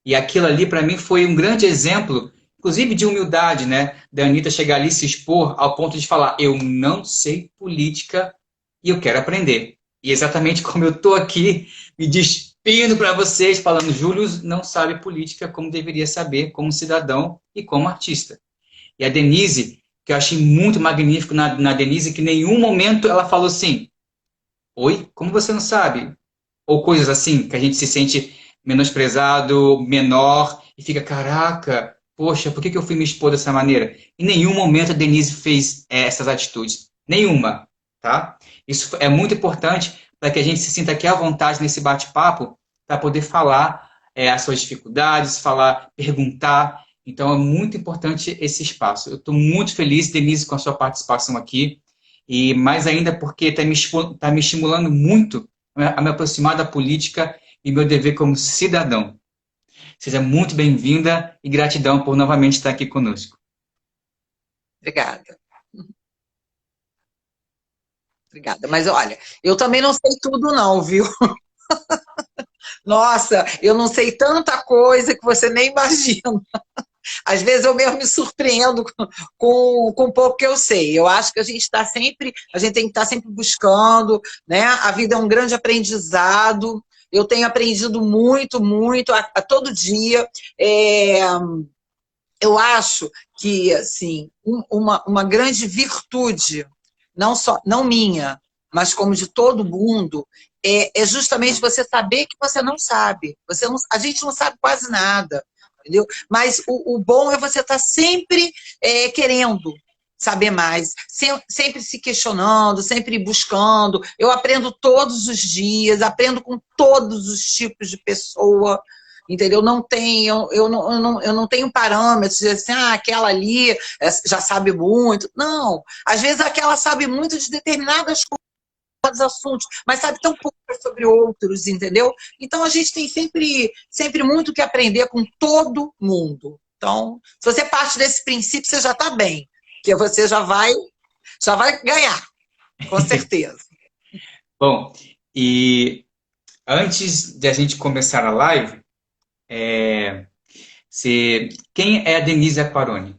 E aquilo ali, para mim, foi um grande exemplo, inclusive de humildade, né? Da Anitta chegar ali e se expor ao ponto de falar: eu não sei política e eu quero aprender. E exatamente como eu estou aqui me despindo para vocês, falando, Júlio não sabe política como deveria saber, como cidadão e como artista. E a Denise, que eu achei muito magnífico na Denise, que em nenhum momento ela falou assim: oi, como você não sabe? Ou coisas assim, que a gente se sente menosprezado, menor, e fica, caraca, poxa, por que eu fui me expor dessa maneira? Em nenhum momento a Denise fez essas atitudes. Nenhuma, tá? Isso é muito importante para que a gente se sinta aqui à vontade nesse bate-papo, para poder falar as suas dificuldades, falar, perguntar. Então é muito importante esse espaço. Eu estou muito feliz, Denise, com a sua participação aqui, e mais ainda porque está me estimulando muito a me aproximar da política e meu dever como cidadão. Seja muito bem-vinda e gratidão por novamente estar aqui conosco. Obrigada. Obrigada. Mas olha, eu também não sei tudo não, viu? Nossa, eu não sei tanta coisa que você nem imagina. Às vezes eu mesmo me surpreendo com o pouco que eu sei. Eu acho que a gente tem que estar sempre buscando, né? A vida é um grande aprendizado. Eu tenho aprendido muito, muito, a todo dia. Eu acho que, assim, uma grande virtude, não minha, mas como de todo mundo, é justamente você saber que você não sabe. A gente não sabe quase nada, entendeu? Mas o bom é você estar sempre querendo saber mais, sempre se questionando, sempre buscando. Eu aprendo todos os dias, aprendo com todos os tipos de pessoa, entendeu? Eu não tenho parâmetros de dizer assim, aquela ali já sabe muito. Não, às vezes aquela sabe muito de determinadas assuntos, mas sabe tão pouco sobre outros, entendeu? Então a gente tem sempre muito que aprender com todo mundo. Então, se você parte desse princípio, você já está bem, porque você já vai ganhar, com certeza. Bom, e antes de a gente começar a live, quem é a Denise Aquarone?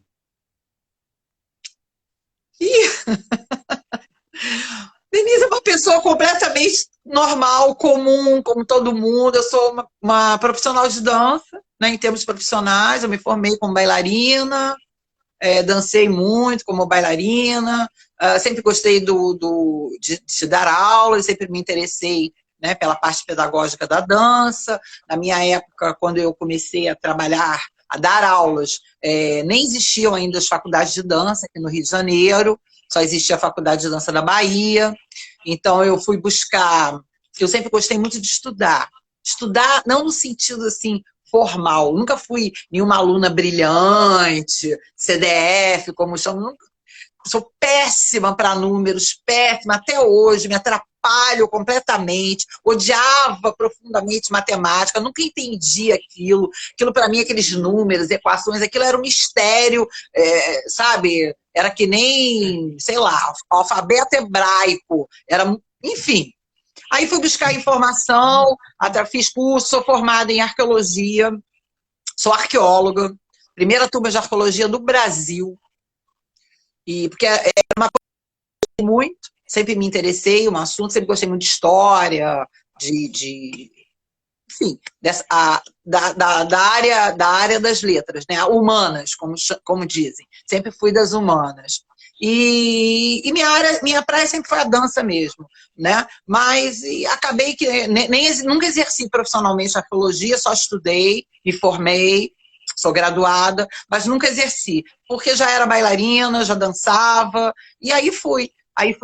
Denise é uma pessoa completamente normal, comum, como todo mundo. Eu sou uma profissional de dança, né, em termos profissionais. Eu me formei como bailarina, dancei muito como bailarina, sempre gostei de dar aulas, sempre me interessei, né, pela parte pedagógica da dança. Na minha época, quando eu comecei a trabalhar, a dar aulas, nem existiam ainda as faculdades de dança aqui no Rio de Janeiro, só existia a Faculdade de Dança da Bahia. Então eu fui buscar, eu sempre gostei muito de estudar não no sentido assim formal, nunca fui nenhuma aluna brilhante, CDF, como chamam, sou péssima para números, péssima até hoje, me atrapalho completamente, odiava profundamente matemática, nunca entendi aquilo. Aquilo para mim, aqueles números, equações, aquilo era um mistério, sabe? Era que nem, sei lá, alfabeto hebraico, enfim. Aí fui buscar informação, até fiz curso, sou formada em arqueologia, sou arqueóloga, primeira turma de arqueologia do Brasil, porque é uma coisa que muito, sempre me interessei, um assunto, sempre gostei muito de história, enfim, da área das letras, né? Humanas, como dizem. Sempre fui das humanas. E minha praia sempre foi a dança mesmo, né? Mas acabei que nunca exerci profissionalmente a arqueologia, só estudei, me formei, sou graduada, mas nunca exerci, porque já era bailarina, já dançava, e aí fui.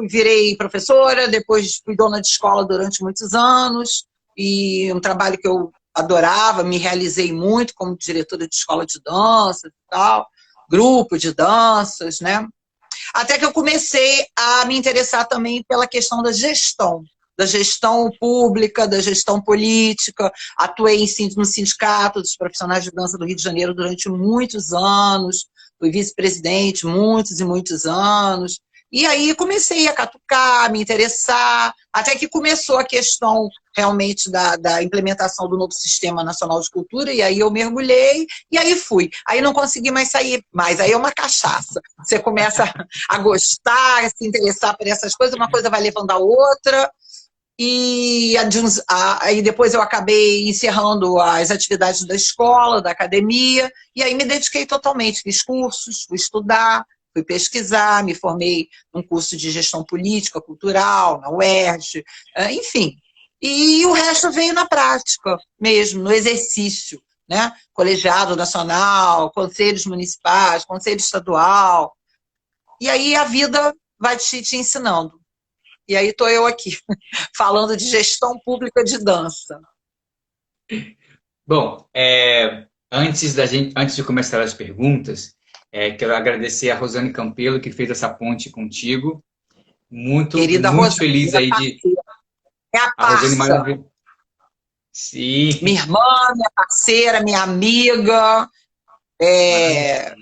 Virei professora, depois fui dona de escola durante muitos anos, e um trabalho que eu adorava, me realizei muito como diretora de escola de dança e tal, grupo de danças, né? Até que eu comecei a me interessar também pela questão da gestão pública, da gestão política. Atuei no sindicato dos profissionais de dança do Rio de Janeiro durante muitos anos, fui vice-presidente muitos e muitos anos. E aí comecei a catucar, me interessar, até que começou a questão realmente da implementação do novo Sistema Nacional de Cultura, e aí eu mergulhei, e aí fui. Aí não consegui mais sair, mas aí é uma cachaça. Você começa a gostar, a se interessar por essas coisas, uma coisa vai levando a outra, e aí depois eu acabei encerrando as atividades da escola, da academia, e aí me dediquei totalmente, fiz cursos, fui estudar, fui pesquisar, me formei num curso de gestão política, cultural, na UERJ, enfim. E o resto veio na prática mesmo, no exercício, né? Colegiado nacional, conselhos municipais, conselho estadual. E aí a vida vai te ensinando. E aí estou eu aqui, falando de gestão pública de dança. Bom, antes de começar as perguntas, quero agradecer a Rosane Campelo, que fez essa ponte contigo. Querida Muito Rosane, feliz aí de... é a A Rosane parça. maravilhosa. Sim. Minha irmã, minha parceira, minha amiga. É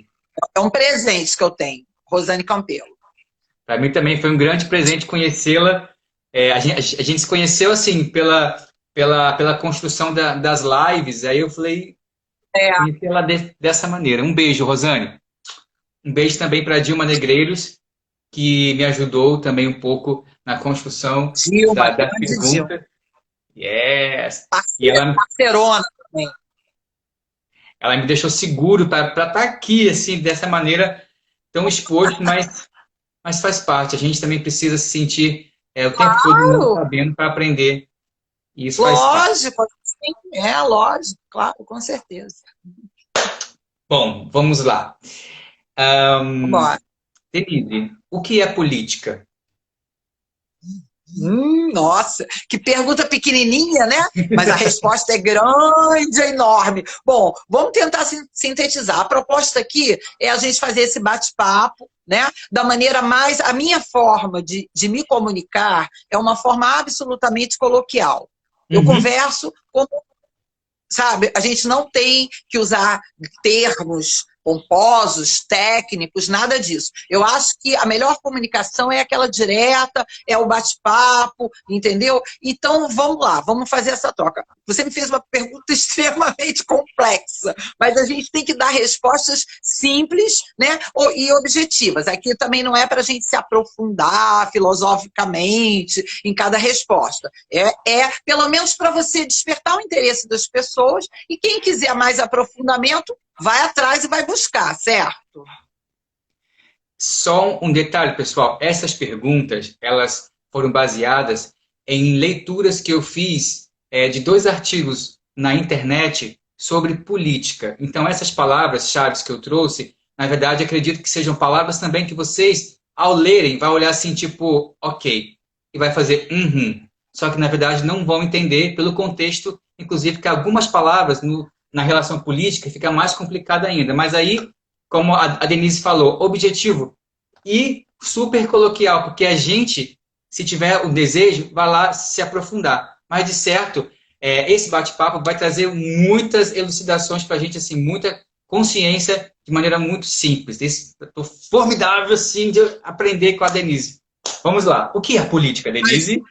um presente que eu tenho, Rosane Campelo. Para mim também foi um grande presente conhecê-la. A gente se conheceu assim pela construção das lives. Aí eu falei, conhecê-la dessa maneira. Um beijo, Rosane. Um beijo também para Dilma Negreiros, que me ajudou também um pouco na construção Dilma, da grande Dilma. pergunta. Yes. E Parcerona também. ela me deixou seguro para estar aqui, assim, dessa maneira tão exposto, mas faz parte. A gente também precisa se sentir o tempo todo não sabendo para aprender. E isso faz parte. Lógico, sim, lógico, claro, com certeza. Bom, vamos lá. Bora. Denise, o que é política? Nossa, que pergunta pequenininha, né? Mas a resposta é grande, é enorme. Bom, vamos tentar sintetizar. A proposta aqui é a gente fazer esse bate-papo, né? Da maneira mais... A minha forma de me comunicar é uma forma absolutamente coloquial. Eu converso como... Sabe, a gente não tem que usar termos pomposos, técnicos, nada disso. Eu acho que a melhor comunicação é aquela direta, é o bate-papo, entendeu? Então, vamos lá, vamos fazer essa troca. Você me fez uma pergunta extremamente complexa, mas a gente tem que dar respostas simples, né, e objetivas. Aqui também não é para a gente se aprofundar filosoficamente em cada resposta. É pelo menos para você despertar o interesse das pessoas, e quem quiser mais aprofundamento, vai atrás e vai buscar, certo? Só um detalhe, pessoal. Essas perguntas, elas foram baseadas em leituras que eu fiz de 2 artigos na internet sobre política. Então, essas palavras-chave que eu trouxe, na verdade, acredito que sejam palavras também que vocês, ao lerem, vão olhar assim, tipo, ok, e vai fazer Só que, na verdade, não vão entender pelo contexto, inclusive, que algumas palavras na relação política fica mais complicada ainda. Mas aí, como a Denise falou, objetivo. E super coloquial, porque a gente, se tiver o desejo, vai lá se aprofundar. Mas, de certo, esse bate-papo vai trazer muitas elucidações para a gente, assim, muita consciência de maneira muito simples. Estou formidável, assim, de aprender com a Denise. Vamos lá. O que é política, Denise?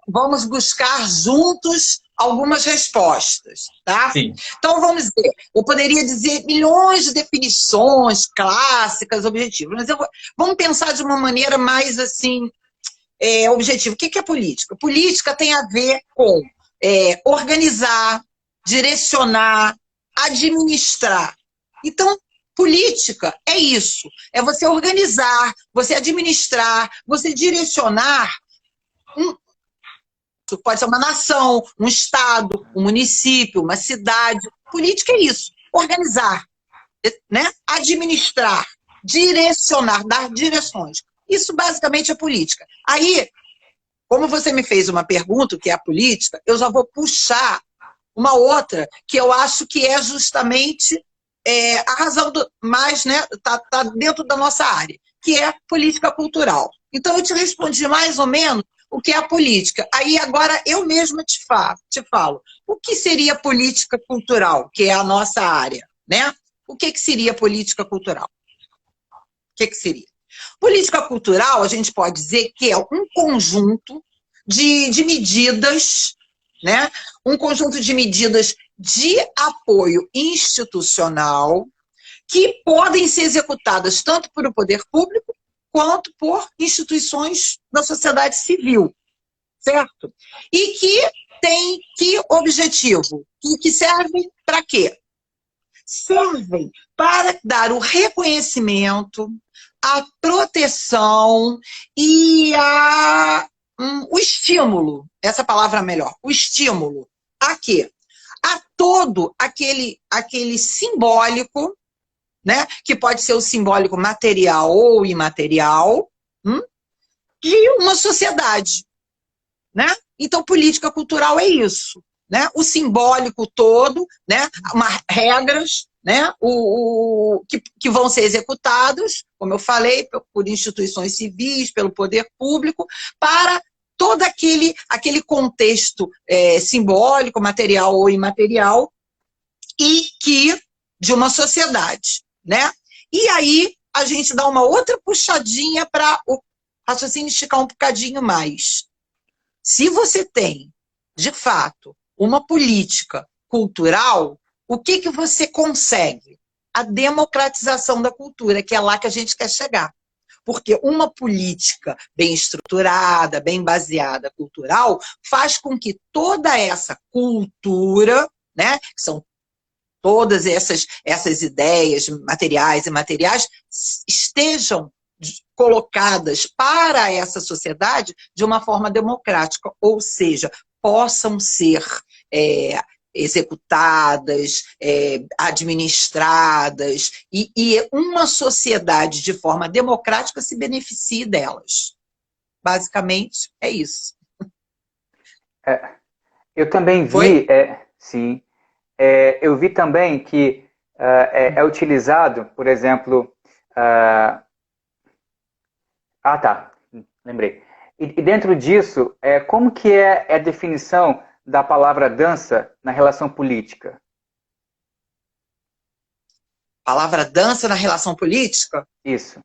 Vamos buscar juntos algumas respostas, tá? Sim. Então, vamos dizer, eu poderia dizer milhões de definições clássicas, objetivas, mas vamos pensar de uma maneira mais, assim, objetiva. O que é política? Política tem a ver com organizar, direcionar, administrar. Então, política é isso, é você organizar, você administrar, você direcionar pode ser uma nação, um estado, um município, uma cidade. Política é isso, organizar, né? Administrar, direcionar, dar direções. Isso basicamente é política. Aí, como você me fez uma pergunta, o que é a política, eu já vou puxar uma outra, que eu acho que é justamente a razão mais, né, tá dentro da nossa área, que é política cultural. Então, eu te respondi mais ou menos o que é a política. Aí, agora, eu mesma te falo, o que seria política cultural, que é a nossa área, né? O que seria política cultural? O que seria? Política cultural, a gente pode dizer que é um conjunto de medidas, né? Um conjunto de medidas de apoio institucional que podem ser executadas tanto por o poder público quanto por instituições da sociedade civil, certo? E que tem que objetivo? E que servem para quê? Servem para dar o reconhecimento, a proteção e o estímulo, essa palavra é melhor, o estímulo a quê? A todo aquele simbólico, né, que pode ser o simbólico material ou imaterial, de uma sociedade, né? Então, política cultural é isso, né? O simbólico todo, né? Regras, né? Que vão ser executados, como eu falei, por instituições civis, pelo poder público, para todo aquele contexto simbólico, material ou imaterial, e que de uma sociedade, né? E aí a gente dá uma outra puxadinha para o raciocínio esticar um bocadinho mais. Se você tem, de fato, uma política cultural, o que você consegue? A democratização da cultura, que é lá que a gente quer chegar. Porque uma política bem estruturada, bem baseada, cultural, faz com que toda essa cultura, né, que são todas essas ideias materiais e imateriais, estejam colocadas para essa sociedade de uma forma democrática, ou seja, possam ser executadas, administradas, e uma sociedade de forma democrática se beneficie delas. Basicamente, é isso. Eu também vi, sim, eu vi também que é utilizado, por exemplo, tá, lembrei. E dentro disso, como que é a definição da palavra dança na relação política? Palavra dança na relação política? Isso.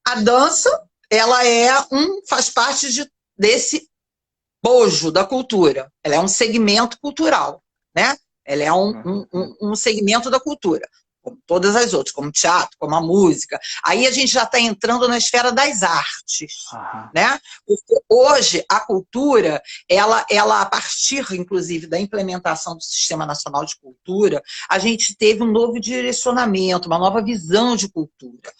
A dança, ela faz parte desse bojo da cultura. Ela é um segmento cultural, né? Ela é um segmento da cultura, como todas as outras, como o teatro, como a música. Aí a gente já está entrando na esfera das artes, né? Porque hoje a cultura, ela, a partir, inclusive, da implementação do Sistema Nacional de Cultura, a gente teve um novo direcionamento, uma nova visão de cultura.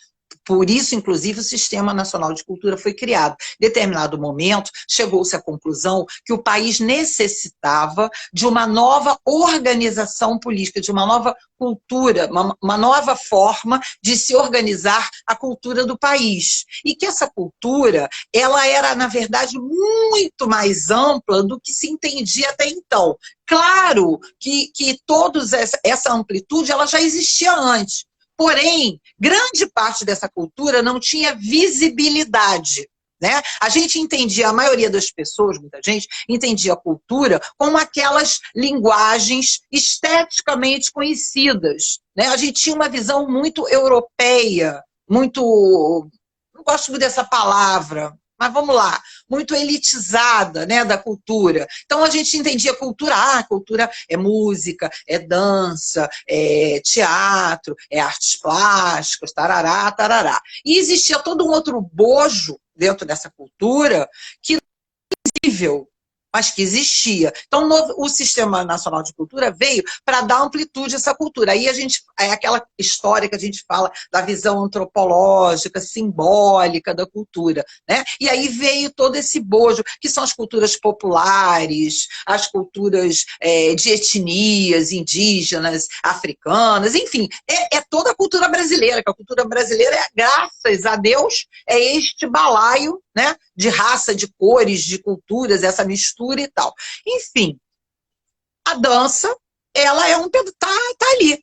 Por isso, inclusive, o Sistema Nacional de Cultura foi criado. Em determinado momento, chegou-se à conclusão que o país necessitava de uma nova organização política, de uma nova cultura, uma nova forma de se organizar a cultura do país. E que essa cultura, ela era, na verdade, muito mais ampla do que se entendia até então. Claro que toda essa amplitude ela já existia antes. Porém, grande parte dessa cultura não tinha visibilidade. Né? A gente entendia, a maioria das pessoas, muita gente, entendia a cultura como aquelas linguagens esteticamente conhecidas. Né? A gente tinha uma visão muito europeia, muito. Não gosto muito dessa palavra, mas vamos lá, muito elitizada, né, da cultura. Então a gente entendia cultura é música, é dança, é teatro, é artes plásticas, tarará, tarará. E existia todo um outro bojo dentro dessa cultura que não, mas que existia. Então, o Sistema Nacional de Cultura veio para dar amplitude a essa cultura. Aí é aquela história que a gente fala da visão antropológica, simbólica da cultura. Né? E aí veio todo esse bojo, que são as culturas populares, as culturas de etnias indígenas, africanas, enfim, é toda a cultura brasileira, que a cultura brasileira, graças a Deus, é este balaio, né, de raça, de cores, de culturas, essa mistura e tal. Enfim, a dança, ela é tá ali,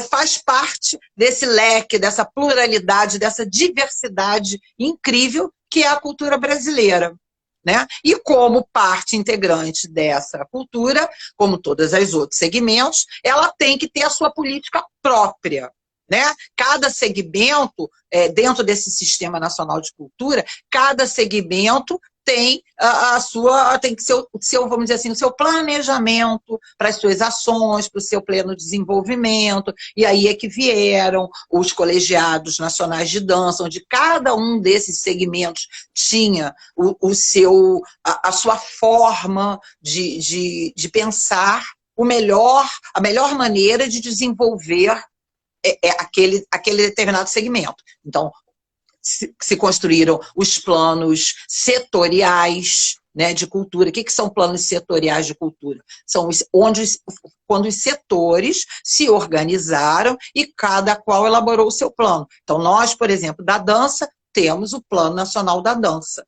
faz parte desse leque, dessa pluralidade, dessa diversidade incrível que é a cultura brasileira. Né? E como parte integrante dessa cultura, como todos os outros segmentos, ela tem que ter a sua política própria. Né? Cada segmento, dentro desse Sistema Nacional de Cultura, cada segmento tem tem que ser o seu, vamos dizer assim, o seu planejamento para as suas ações, para o seu pleno desenvolvimento, e aí é que vieram os colegiados nacionais de dança, onde cada um desses segmentos tinha a sua forma de pensar a melhor maneira de desenvolver aquele determinado segmento. Então, se construíram os planos setoriais, né, de cultura. O que são planos setoriais de cultura? São quando os setores se organizaram e cada qual elaborou o seu plano. Então, nós, por exemplo, da dança, temos o Plano Nacional da Dança.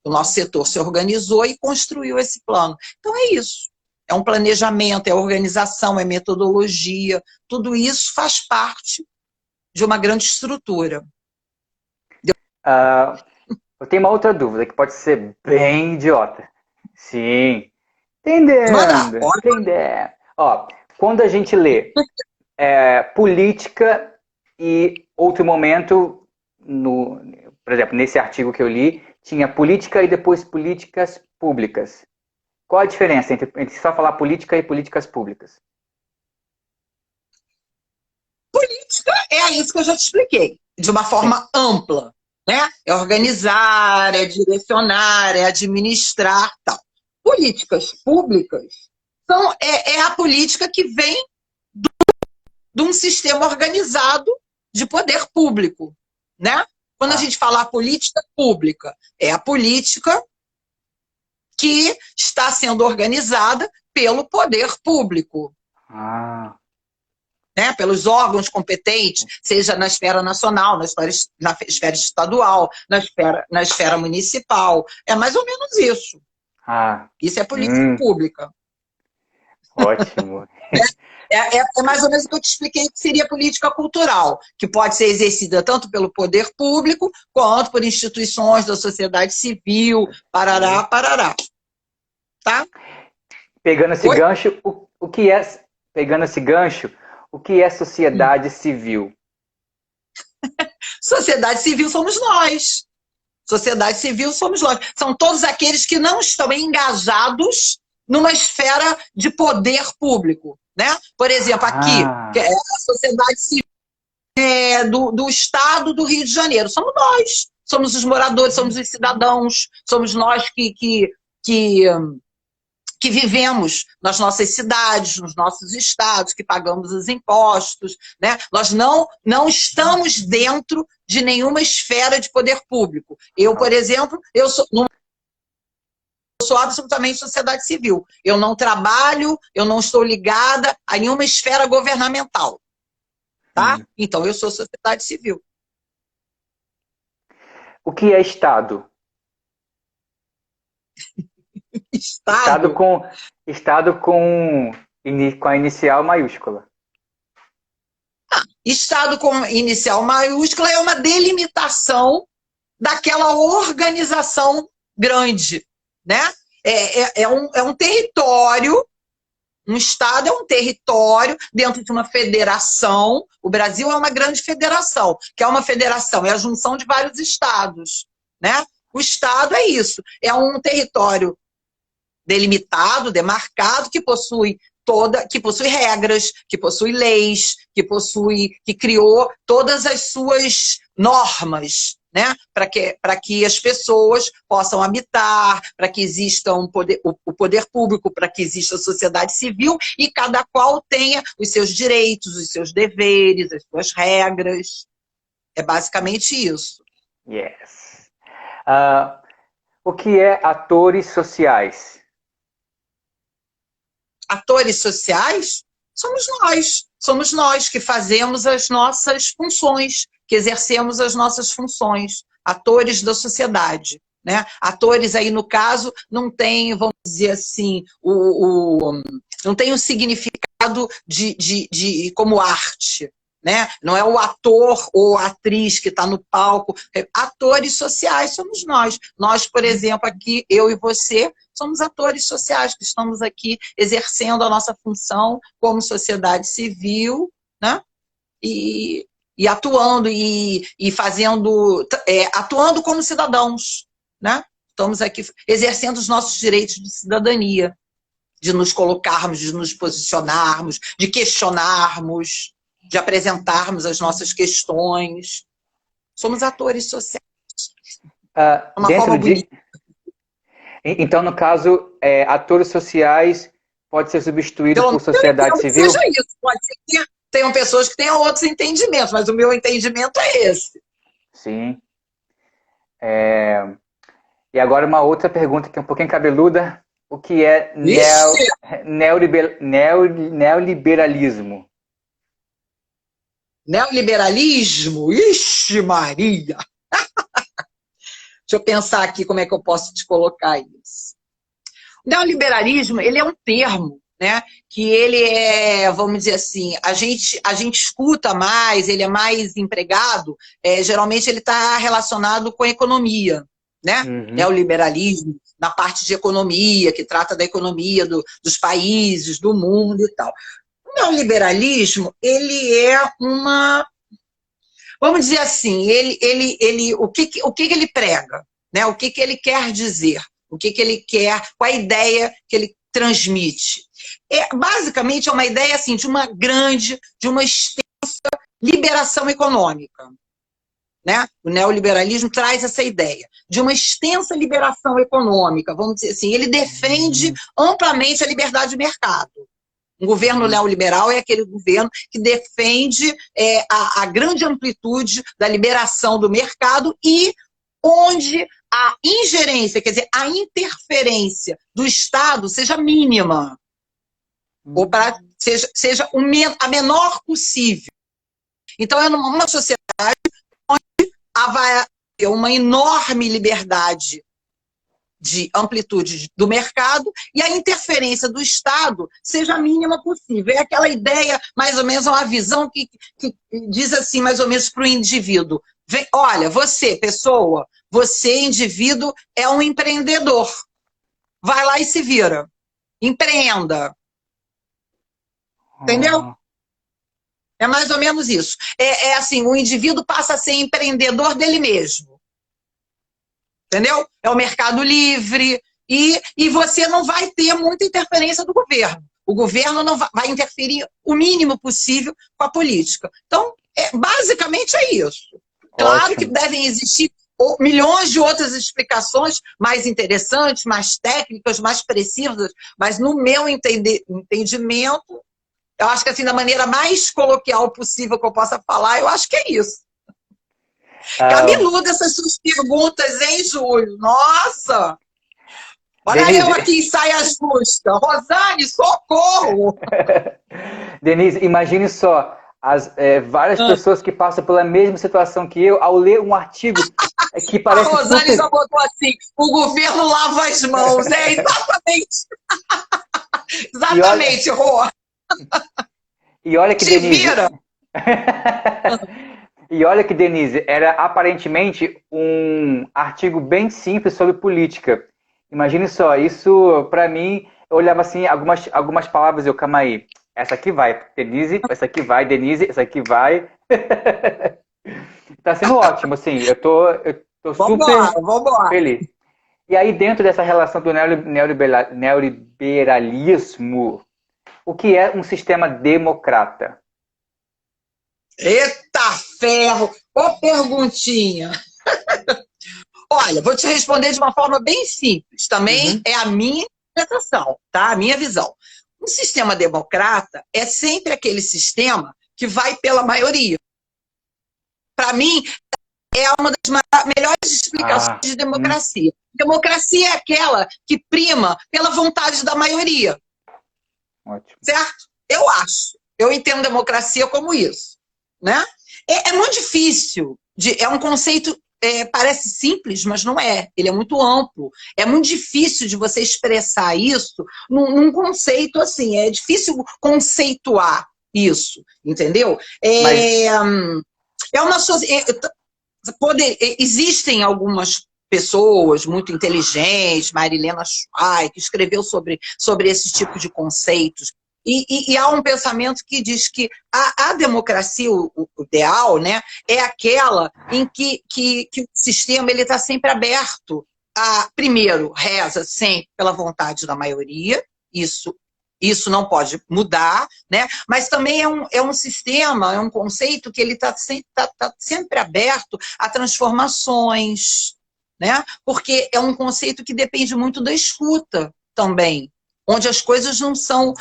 O nosso setor se organizou e construiu esse plano. Então, é isso. É um planejamento, é organização, é metodologia. Tudo isso faz parte de uma grande estrutura. Eu tenho uma outra dúvida que pode ser bem idiota. Sim. Entendendo. Entendendo. Ó, quando a gente lê política e outro momento, por exemplo, nesse artigo que eu li, tinha política e depois políticas públicas. Qual a diferença entre só falar política e políticas públicas? Política é isso que eu já te expliquei, de uma forma ampla. Né? É organizar, é direcionar, é administrar, tal. Políticas públicas é a política que vem de um sistema organizado de poder público. Né? Quando a gente fala política pública, é a política que está sendo organizada pelo poder público. Né, pelos órgãos competentes, seja na esfera nacional, na esfera estadual, na esfera municipal. É mais ou menos isso. Isso é política pública. Ótimo. É mais ou menos o que eu te expliquei que seria política cultural, que pode ser exercida tanto pelo poder público, quanto por instituições da sociedade civil, parará, parará. Tá? Pegando esse gancho, o que é sociedade civil? Sociedade civil somos nós. Sociedade civil somos nós. São todos aqueles que não estão engajados numa esfera de poder público. Né? Por exemplo, aqui, a sociedade civil do Estado do Rio de Janeiro. Somos nós. Somos os moradores, somos os cidadãos, somos nós que vivemos nas nossas cidades, nos nossos estados, que pagamos os impostos. Né? Nós não estamos dentro de nenhuma esfera de poder público. Eu, por exemplo, eu sou absolutamente sociedade civil. Eu não trabalho, eu não estou ligada a nenhuma esfera governamental. Tá? Então, eu sou sociedade civil. O que é Estado? Estado com a inicial maiúscula. Estado com inicial maiúscula é uma delimitação daquela organização grande, né? É um território, um Estado é um território dentro de uma federação. O Brasil é uma grande federação, que é uma federação, é a junção de vários estados, né? O Estado é isso, é um território delimitado, demarcado, que possui regras, que possui leis, que criou todas as suas normas, né? Para que as pessoas possam habitar, para que exista o poder público, para que exista a sociedade civil e cada qual tenha os seus direitos, os seus deveres, as suas regras. É basicamente isso. Yes. O que é atores sociais? Atores sociais somos nós que fazemos as nossas funções, que exercemos as nossas funções, atores da sociedade, né? Atores aí, no caso, não tem, vamos dizer assim, não tem um significado como arte, né? Não é o ator ou a atriz que está no palco. Atores sociais somos nós. Nós, por exemplo, aqui, eu e você, somos atores sociais que estamos aqui exercendo a nossa função como sociedade civil, né? E atuando e fazendo, atuando como cidadãos, né? Estamos aqui exercendo os nossos direitos de cidadania, de nos colocarmos, de nos posicionarmos, de questionarmos, de apresentarmos as nossas questões. Somos atores sociais. Uma forma bonita. Então, no caso, atores sociais pode ser substituído por sociedade civil? Seja isso. Pode ser que tenham pessoas que tenham outros entendimentos, mas o meu entendimento é esse. Sim. E agora uma outra pergunta que é um pouquinho cabeluda. O que é neoliberalismo? Neoliberalismo? Ixi, Maria! Deixa eu pensar aqui como é que eu posso te colocar isso. O neoliberalismo, ele é um termo, né? Que ele vamos dizer assim, a gente escuta mais, ele é mais empregado, geralmente ele está relacionado com a economia, né? Uhum. Neoliberalismo, na parte de economia, que trata da economia dos países, do mundo e tal. O neoliberalismo, ele é vamos dizer assim, o que ele prega, né? O que ele quer dizer, o que ele quer, qual a ideia que ele transmite. Basicamente é uma ideia assim, de uma extensa liberação econômica, né? O neoliberalismo traz essa ideia de uma extensa liberação econômica, vamos dizer assim, ele defende amplamente a liberdade de mercado. Um governo neoliberal é aquele governo que defende a grande amplitude da liberação do mercado e onde a ingerência, quer dizer, a interferência do Estado seja mínima, ou seja a menor possível. Então, é uma sociedade onde vai ter uma enorme liberdade de amplitude do mercado e a interferência do Estado seja a mínima possível. É aquela ideia, mais ou menos, uma visão que diz assim, mais ou menos, para o indivíduo. Olha, você, pessoa, você, indivíduo, é um empreendedor. Vai lá e se vira. Empreenda. Entendeu? É mais ou menos isso. Assim, o indivíduo passa a ser empreendedor dele mesmo. Entendeu? É o mercado livre e você não vai ter muita interferência do governo. O governo não vai interferir o mínimo possível com a política. Então, basicamente é isso. Claro Ótimo. Que devem existir milhões de outras explicações mais interessantes, mais técnicas, mais precisas, mas no meu entendimento, eu acho que assim, da maneira mais coloquial possível que eu possa falar, eu acho que é isso. Cabeluda essas suas perguntas, hein, Júlio? Nossa! Olha Denise. Eu aqui em saia justa. Rosane, socorro! Denise, imagine só, várias pessoas que passam pela mesma situação que eu, ao ler um artigo que parece... A Rosane já botou assim, o governo lava as mãos. Exatamente! Exatamente, Rô! E olha que, Te Denise, vira! E olha que, Denise, era aparentemente um artigo bem simples sobre política. Imagine só, isso para mim, eu olhava assim, algumas palavras, eu, calma aí, essa aqui vai, Denise, essa aqui vai, Denise, essa aqui vai. Tá sendo ótimo, assim, eu tô super Vambora, vambora. feliz. E aí, dentro dessa relação do neoliberalismo, o que é um sistema democrata? Eita ferro! Ô perguntinha. Olha, vou te responder de uma forma bem simples. Também Uhum. é a minha interpretação, tá? A minha visão. Um sistema democrata é sempre aquele sistema que vai pela maioria. Para mim, é uma das melhores explicações Ah, de democracia. Democracia é aquela que prima pela vontade da maioria, ótimo. certo? Eu acho. Eu entendo democracia como isso, né? É muito difícil. É um conceito, parece simples, mas não é. Ele é muito amplo. É muito difícil de você expressar isso num conceito assim. É difícil conceituar isso, entendeu? Mas, É uma existem algumas pessoas muito inteligentes, Marilena Schweik, que escreveu sobre esse tipo de conceitos. E há um pensamento que diz que a democracia, o ideal, né, é aquela em que o sistema está sempre aberto a, primeiro, reza sempre pela vontade da maioria, isso não pode mudar, né? Mas também é um sistema, é um conceito que ele está sempre aberto a transformações, né? Porque é um conceito que depende muito da escuta também, onde as coisas não são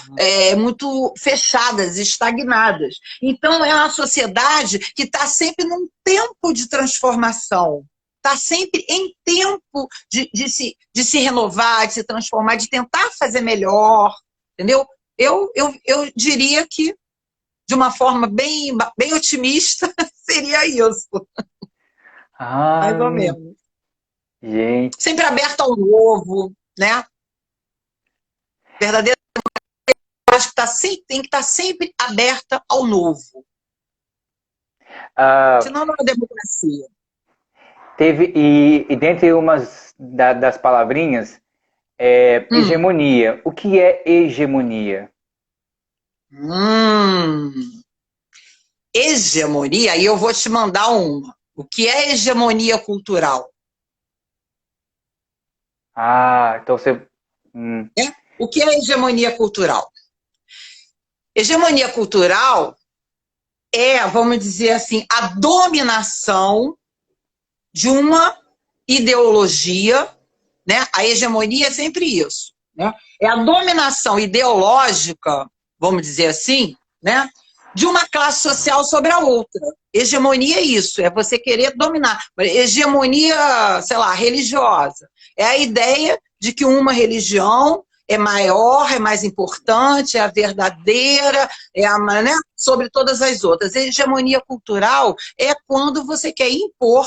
muito fechadas, estagnadas. Então, é uma sociedade que está sempre num tempo de transformação, está sempre em tempo de se renovar, de se transformar, de tentar fazer melhor, entendeu? Eu diria que, de uma forma bem otimista, seria isso, mais ou ah, menos. gente, Sempre aberto ao novo, né? Verdadeira, eu acho que tem que estar sempre aberta ao novo. ah, Senão não é democracia. teve, e dentre umas das palavrinhas, Hum. hegemonia. O que é hegemonia? Hum. Hegemonia, aí eu vou te mandar uma. O que é hegemonia cultural? Ah, então você. hum, Né? O que é hegemonia cultural? Hegemonia cultural vamos dizer assim, a dominação de uma ideologia, né? A hegemonia é sempre isso, né? É a dominação ideológica, vamos dizer assim, né? De uma classe social sobre a outra. Hegemonia é isso, é você querer dominar. Hegemonia, sei lá, religiosa. É a ideia de que uma religião é maior, é mais importante, é a verdadeira, né, sobre todas as outras. A hegemonia cultural é quando você quer impor,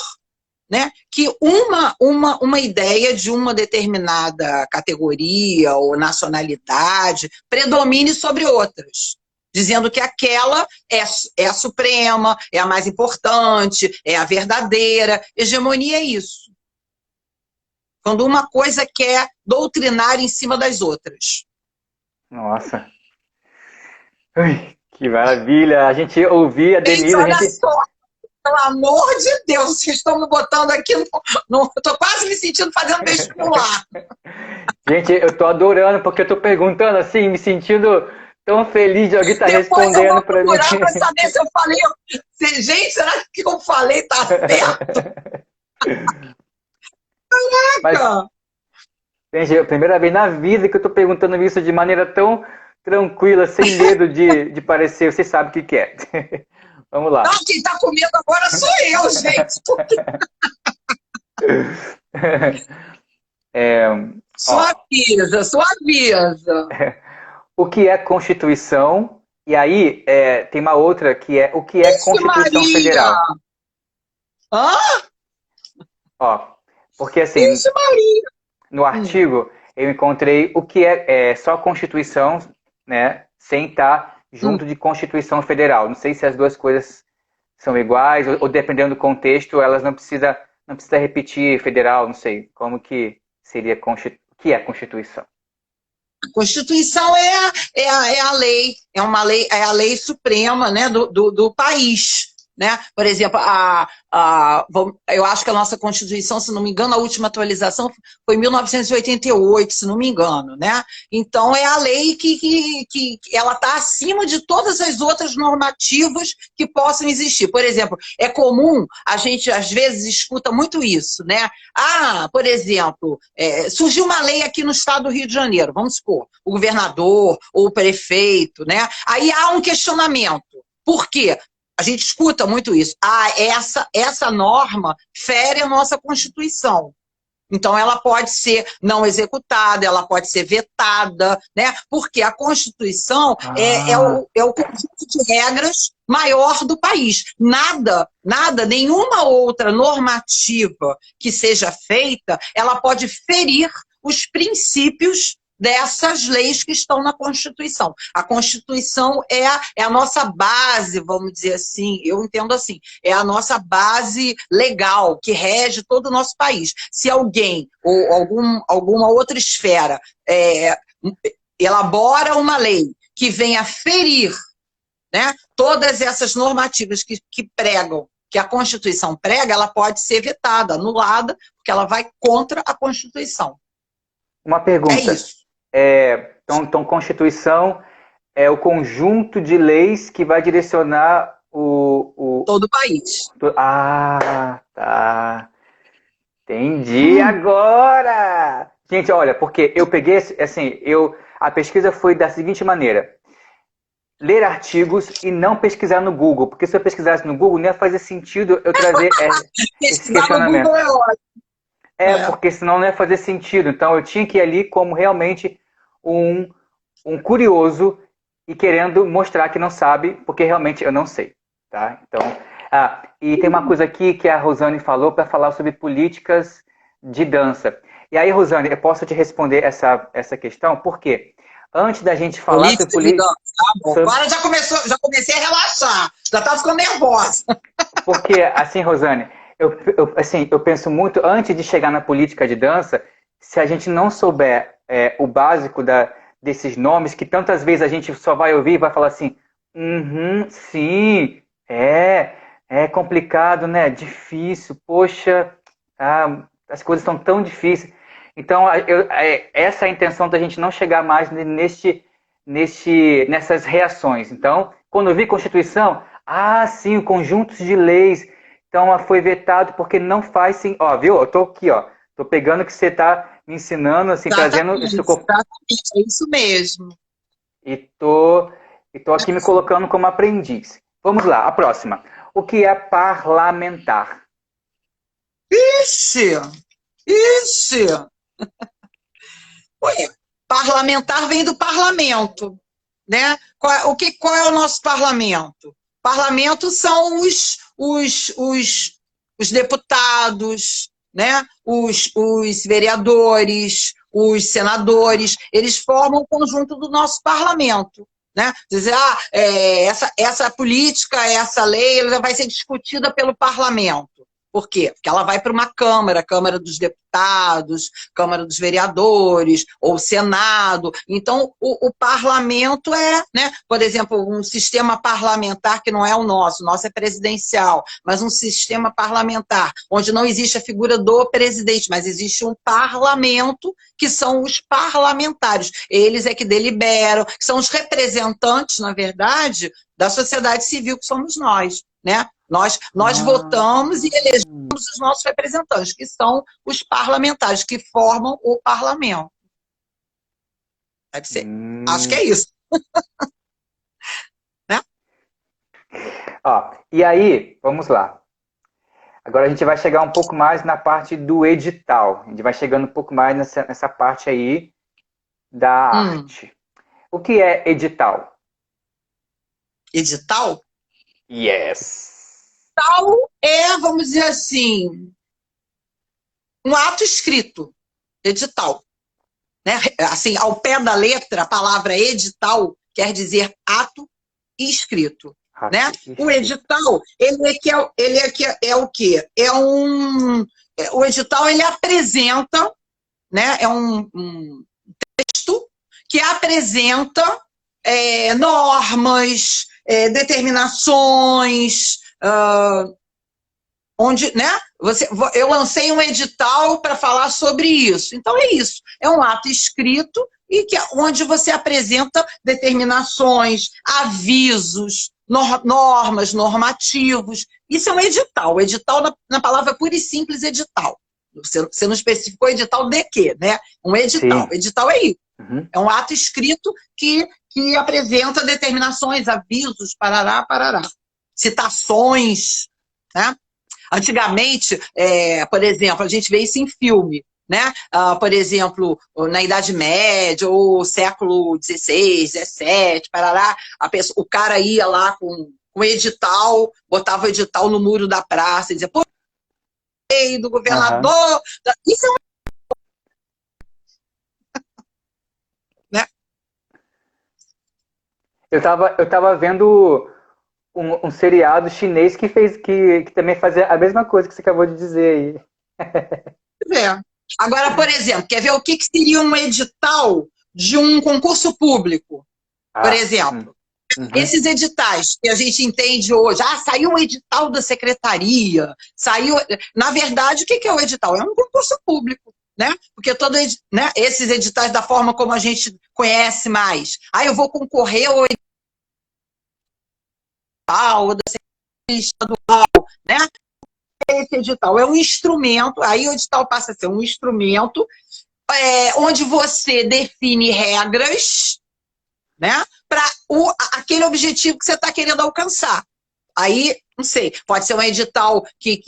né, que uma ideia de uma determinada categoria ou nacionalidade predomine sobre outras, dizendo que aquela é a suprema, é a mais importante, é a verdadeira. Hegemonia é isso. Quando uma coisa quer doutrinar em cima das outras. nossa, ui, que maravilha! A gente ouvia a Gente, Denise, a olha gente. só, pelo amor de Deus, vocês estão me botando aqui estou quase me sentindo fazendo vestibular. Gente, eu tô adorando, porque eu tô perguntando assim, me sentindo tão feliz de alguém estar Depois eu respondendo vou para mim. procurar para saber se eu falei. Gente, será que eu falei tá certo? Mas, Cara? gente, é a primeira vez na vida que eu tô perguntando isso de maneira tão tranquila, sem medo de parecer, você sabe o que que é. Vamos Não, lá. quem está comendo agora sou eu, gente. É, Só ó, avisa, só avisa. o que é Constituição? E aí tem uma outra que é o que é Ixi, Constituição Maria! Federal. Hã? Ó, porque assim, Ixi, Maria! no artigo eu encontrei o que é só Constituição, né, sem estar junto de Constituição Federal. Não sei se as duas coisas são iguais, ou dependendo do contexto, elas não precisa repetir federal, não sei. Como que seria o que é Constituição? A Constituição é a lei, é uma lei, é a lei suprema, né, do país. Né? Por exemplo, eu acho que a nossa Constituição, se não me engano, a última atualização foi em 1988, se não me engano. Né? Então, é a lei que ela está acima de todas as outras normativas que possam existir. Por exemplo, é comum, a gente às vezes escuta muito isso. Né? Por exemplo, surgiu uma lei aqui no estado do Rio de Janeiro, vamos supor, o governador ou o prefeito. Né? Aí há um questionamento. Por quê? A gente escuta muito isso. Essa norma fere a nossa Constituição. Então, ela pode ser não executada, ela pode ser vetada, né? Porque a Constituição é o conjunto de regras maior do país. Nenhuma outra normativa que seja feita, ela pode ferir os princípios dessas leis que estão na Constituição. A Constituição é a nossa base, vamos dizer assim, eu entendo assim, é a nossa base legal que rege todo o nosso país. Se alguém ou alguma outra esfera elabora uma lei que venha ferir, né, todas essas normativas que pregam, que a Constituição prega, ela pode ser vetada, anulada, porque ela vai contra a Constituição. Uma pergunta. É isso. Então, Constituição é o conjunto de leis que vai direcionar todo o país. Tá. Entendi agora! Gente, olha, porque eu peguei, assim, a pesquisa foi da seguinte maneira. Ler artigos e não pesquisar no Google, porque se eu pesquisasse no Google, não ia fazer sentido eu trazer esse questionamento. No Google é ótimo. Porque senão não ia fazer sentido. Então eu tinha que ir ali como realmente um curioso e querendo mostrar que não sabe, porque realmente eu não sei. Tá? Então, e tem uma coisa aqui que a Rosane falou para falar sobre políticas de dança. E aí, Rosane, eu posso te responder essa questão? Por quê? Antes da gente falar sobre política... Agora já comecei a relaxar. Já estava ficando nervosa. Porque, assim, Rosane, eu penso muito, antes de chegar na política de dança, se a gente não souber o básico desses nomes, que tantas vezes a gente só vai ouvir e vai falar assim, sim, é complicado, né? Difícil, poxa, as coisas estão tão difíceis. Então, essa é a intenção da gente não chegar mais nessas reações. Então, quando eu vi Constituição, sim, o conjunto de leis, então foi vetado porque não faz sim. Ó, viu? Eu tô aqui, ó. Tô pegando o que você está me ensinando, assim, trazendo isso. Exatamente, é isso mesmo. E tô aqui me colocando como aprendiz. Vamos lá, a próxima. O que é parlamentar? Ixi! Ué, parlamentar vem do parlamento, né? Qual é o nosso parlamento? Parlamento são os deputados, né? Os vereadores, os senadores, eles formam o conjunto do nosso parlamento. Né? Dizer, essa política, essa lei, ela vai ser discutida pelo parlamento. Por quê? Porque ela vai para uma Câmara dos Deputados, Câmara dos Vereadores, ou Senado. Então, o parlamento né, por exemplo, um sistema parlamentar que não é o nosso é presidencial, mas um sistema parlamentar, onde não existe a figura do presidente, mas existe um parlamento, que são os parlamentares. Eles é que deliberam, que são os representantes, na verdade, da sociedade civil, que somos nós, né? Nós votamos e elegemos os nossos representantes, que são os parlamentares, que formam o parlamento. Deve ser. Acho que é isso. Né? E aí, vamos lá. Agora a gente vai chegar um pouco mais na parte do edital. A gente vai chegando um pouco mais nessa parte aí da arte. O que é edital? Edital? Yes! Edital vamos dizer assim, um ato escrito, edital. Né? Assim, ao pé da letra, a palavra edital quer dizer ato escrito. Ato Né? escrito. O edital, ele é o quê? O edital, ele apresenta, né? É um texto que apresenta normas, determinações, onde, né? Eu lancei um edital para falar sobre isso. Então é isso. É um ato escrito e onde você apresenta determinações, avisos, normas, normativos. Isso é um edital. O edital, na palavra pura e simples, edital. Você não especificou edital de quê, né? Um edital. Sim. Edital é isso. Uhum. É um ato escrito que apresenta determinações, avisos, parará, parará. Citações, né? Antigamente, por exemplo, a gente vê isso em filme, né? Por exemplo, na Idade Média, ou século XVI, XVII, parará, o cara ia lá com o edital, botava o edital no muro da praça e dizia, pô, do governador. Isso é né? Eu tava vendo um seriado chinês que também fazia a mesma coisa que você acabou de dizer aí. Agora, por exemplo, quer ver o que seria um edital de um concurso público? Por exemplo, esses editais que a gente entende hoje, saiu um edital da secretaria, saiu. Na verdade, o que é o edital? É um concurso público, né? Porque né, esses editais, da forma como a gente conhece mais, eu vou concorrer ao edital da secretaria estadual, né? Esse edital é um instrumento, aí o edital passa a ser um instrumento onde você define regras, né, para aquele objetivo que você está querendo alcançar. Aí, não sei, pode ser um edital que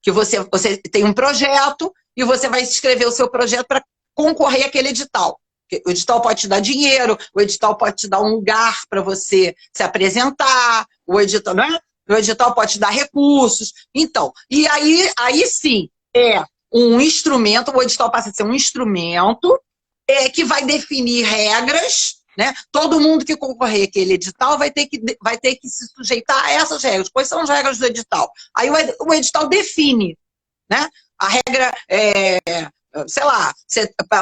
você tem um projeto e você vai escrever o seu projeto para concorrer àquele edital. O edital pode te dar dinheiro, o edital pode te dar um lugar para você se apresentar, o edital, né? O edital pode te dar recursos. Então, e aí sim, é um instrumento, o edital passa a ser um instrumento que vai definir regras, né? Todo mundo que concorrer àquele edital vai ter que se sujeitar a essas regras. Quais são as regras do edital? Aí o edital define, né? A regra sei lá,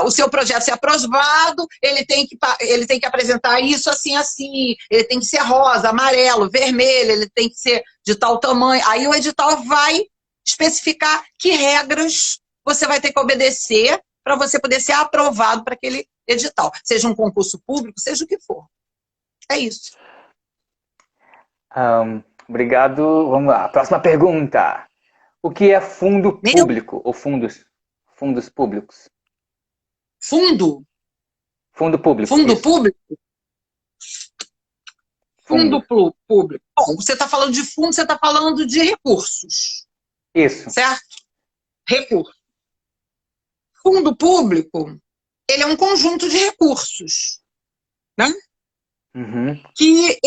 o seu projeto ser aprovado, ele tem que apresentar isso assim, assim, ele tem que ser rosa, amarelo, vermelho, ele tem que ser de tal tamanho. Aí o edital vai especificar que regras você vai ter que obedecer para você poder ser aprovado para aquele edital. Seja um concurso público, seja o que for. É isso. Obrigado. Vamos lá. Próxima pergunta. O que é fundo público ou fundos públicos? Fundo? Fundo público. Fundo isso. público? Fundo público. Bom, você está falando de fundo, você está falando de recursos. Isso. Certo? Recursos. Fundo público, ele é um conjunto de recursos, né? Que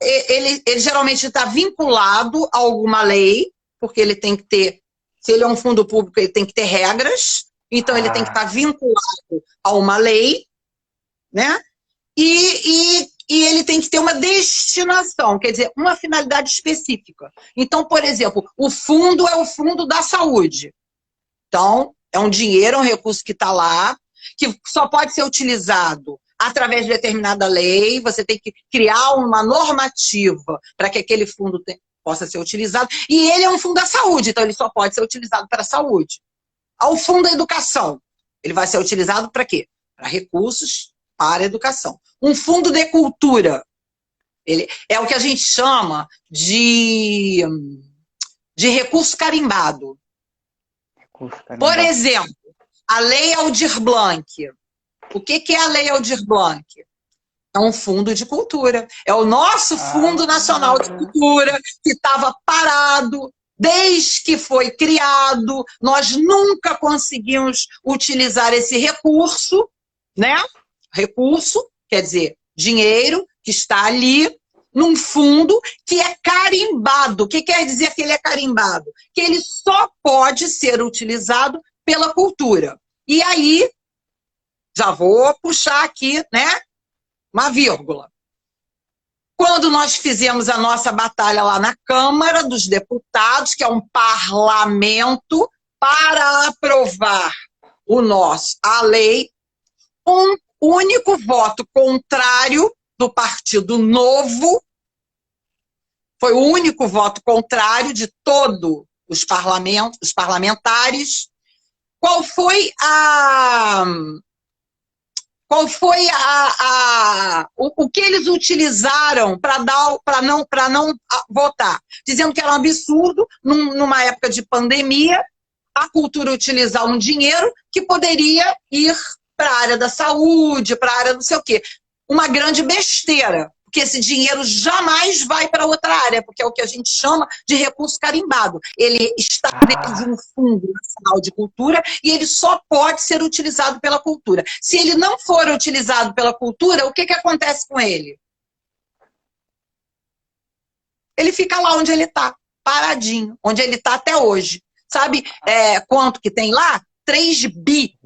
ele geralmente está vinculado a alguma lei, porque ele tem que ter, se ele é um fundo público, ele tem que ter regras, então ele tem que estar vinculado a uma lei, né? E ele tem que ter uma destinação, quer dizer, uma finalidade específica. Então, por exemplo, o fundo é o fundo da saúde. Então, é um dinheiro, um recurso que está lá, que só pode ser utilizado através de determinada lei, você tem que criar uma normativa para que aquele fundo possa ser utilizado, e ele é um fundo da saúde, então ele só pode ser utilizado para a saúde. O fundo da educação, ele vai ser utilizado para quê? Para recursos para a educação. Um fundo de cultura, ele é o que a gente chama de recurso carimbado. Por exemplo, a Lei Aldir Blanc. O que é a Lei Aldir Blanc? É um fundo de cultura. É o nosso Fundo Nacional de Cultura, que estava parado desde que foi criado. Nós nunca conseguimos utilizar esse recurso, né? Recurso, quer dizer, dinheiro que está ali num fundo que é carimbado. O que quer dizer que ele é carimbado? Que ele só pode ser utilizado pela cultura. E aí, já vou puxar aqui, né, uma vírgula. Quando nós fizemos a nossa batalha lá na Câmara dos Deputados, que é um parlamento, para aprovar a lei, um único voto contrário do Partido Novo, foi o único voto contrário de todos os parlamentares. Qual foi o que eles utilizaram para não votar? Dizendo que era um absurdo, numa época de pandemia, a cultura utilizar um dinheiro que poderia ir para a área da saúde, para a área não sei o quê. Uma grande besteira, porque esse dinheiro jamais vai para outra área, porque é o que a gente chama de recurso carimbado. Ele está dentro de um fundo nacional de cultura e ele só pode ser utilizado pela cultura. Se ele não for utilizado pela cultura, o que acontece com ele? Ele fica lá onde ele está, paradinho, onde ele está até hoje. Sabe quanto que tem lá? 3 bi.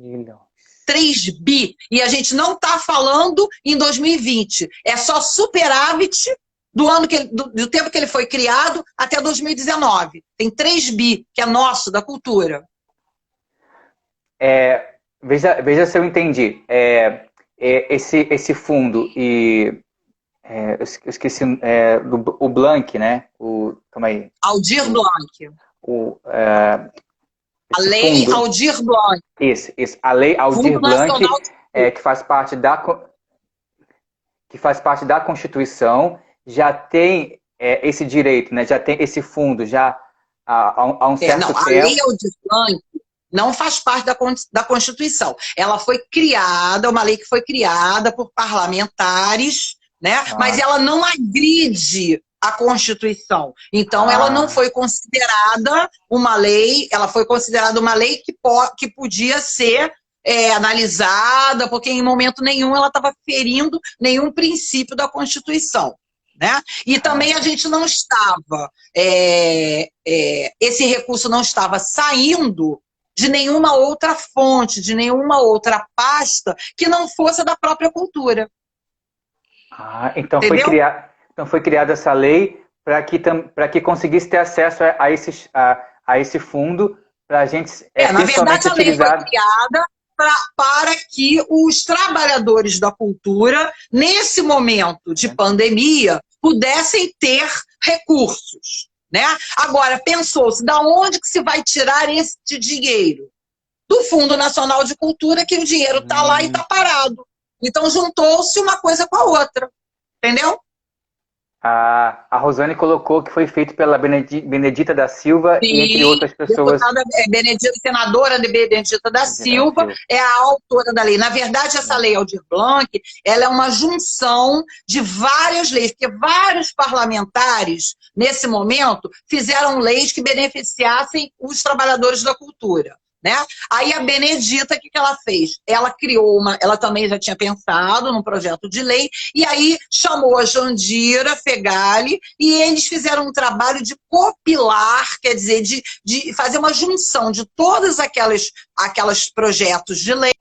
3 bi. E a gente não está falando em 2020. É só superávit do tempo que ele foi criado até 2019. Tem 3 bi, que é nosso, da cultura. Veja se eu entendi. Esse fundo e... eu esqueci o Blanc, né? Calma aí. Aldir Blanc. A lei fundo, Aldir Blanc. Isso. A lei Aldir Blanc, que faz parte da Constituição, já tem esse direito, né? Já tem esse fundo já há um certo tempo. A lei Aldir Blanc não faz parte da Constituição. Ela foi criada, uma lei que foi criada por parlamentares, né? Mas ela não agride a Constituição. Então, ela não foi considerada uma lei, ela foi considerada uma lei que podia ser analisada, porque em momento nenhum ela estava ferindo nenhum princípio da Constituição. Né? E também a gente não estava, esse recurso não estava saindo de nenhuma outra fonte, de nenhuma outra pasta que não fosse da própria cultura. Então foi criada essa lei para que conseguisse ter acesso a esse fundo para a gente na verdade, a lei foi criada para que os trabalhadores da cultura, nesse momento de pandemia, pudessem ter recursos. Né? Agora, pensou-se, da onde que se vai tirar esse dinheiro? Do Fundo Nacional de Cultura, que o dinheiro está lá e está parado. Então, juntou-se uma coisa com a outra. Entendeu? A Rosane colocou que foi feito pela Benedita da Silva, e entre outras pessoas. Senadora Benedita da Silva é a autora da lei. Na verdade, essa lei Aldir Blanc, ela é uma junção de várias leis, porque vários parlamentares, nesse momento, fizeram leis que beneficiassem os trabalhadores da cultura. Né? Aí a Benedita, o que ela fez? Ela criou ela também já tinha pensado num projeto de lei, e aí chamou a Jandira Fegali, e eles fizeram um trabalho de compilar, quer dizer, de fazer uma junção de todos aqueles projetos de lei,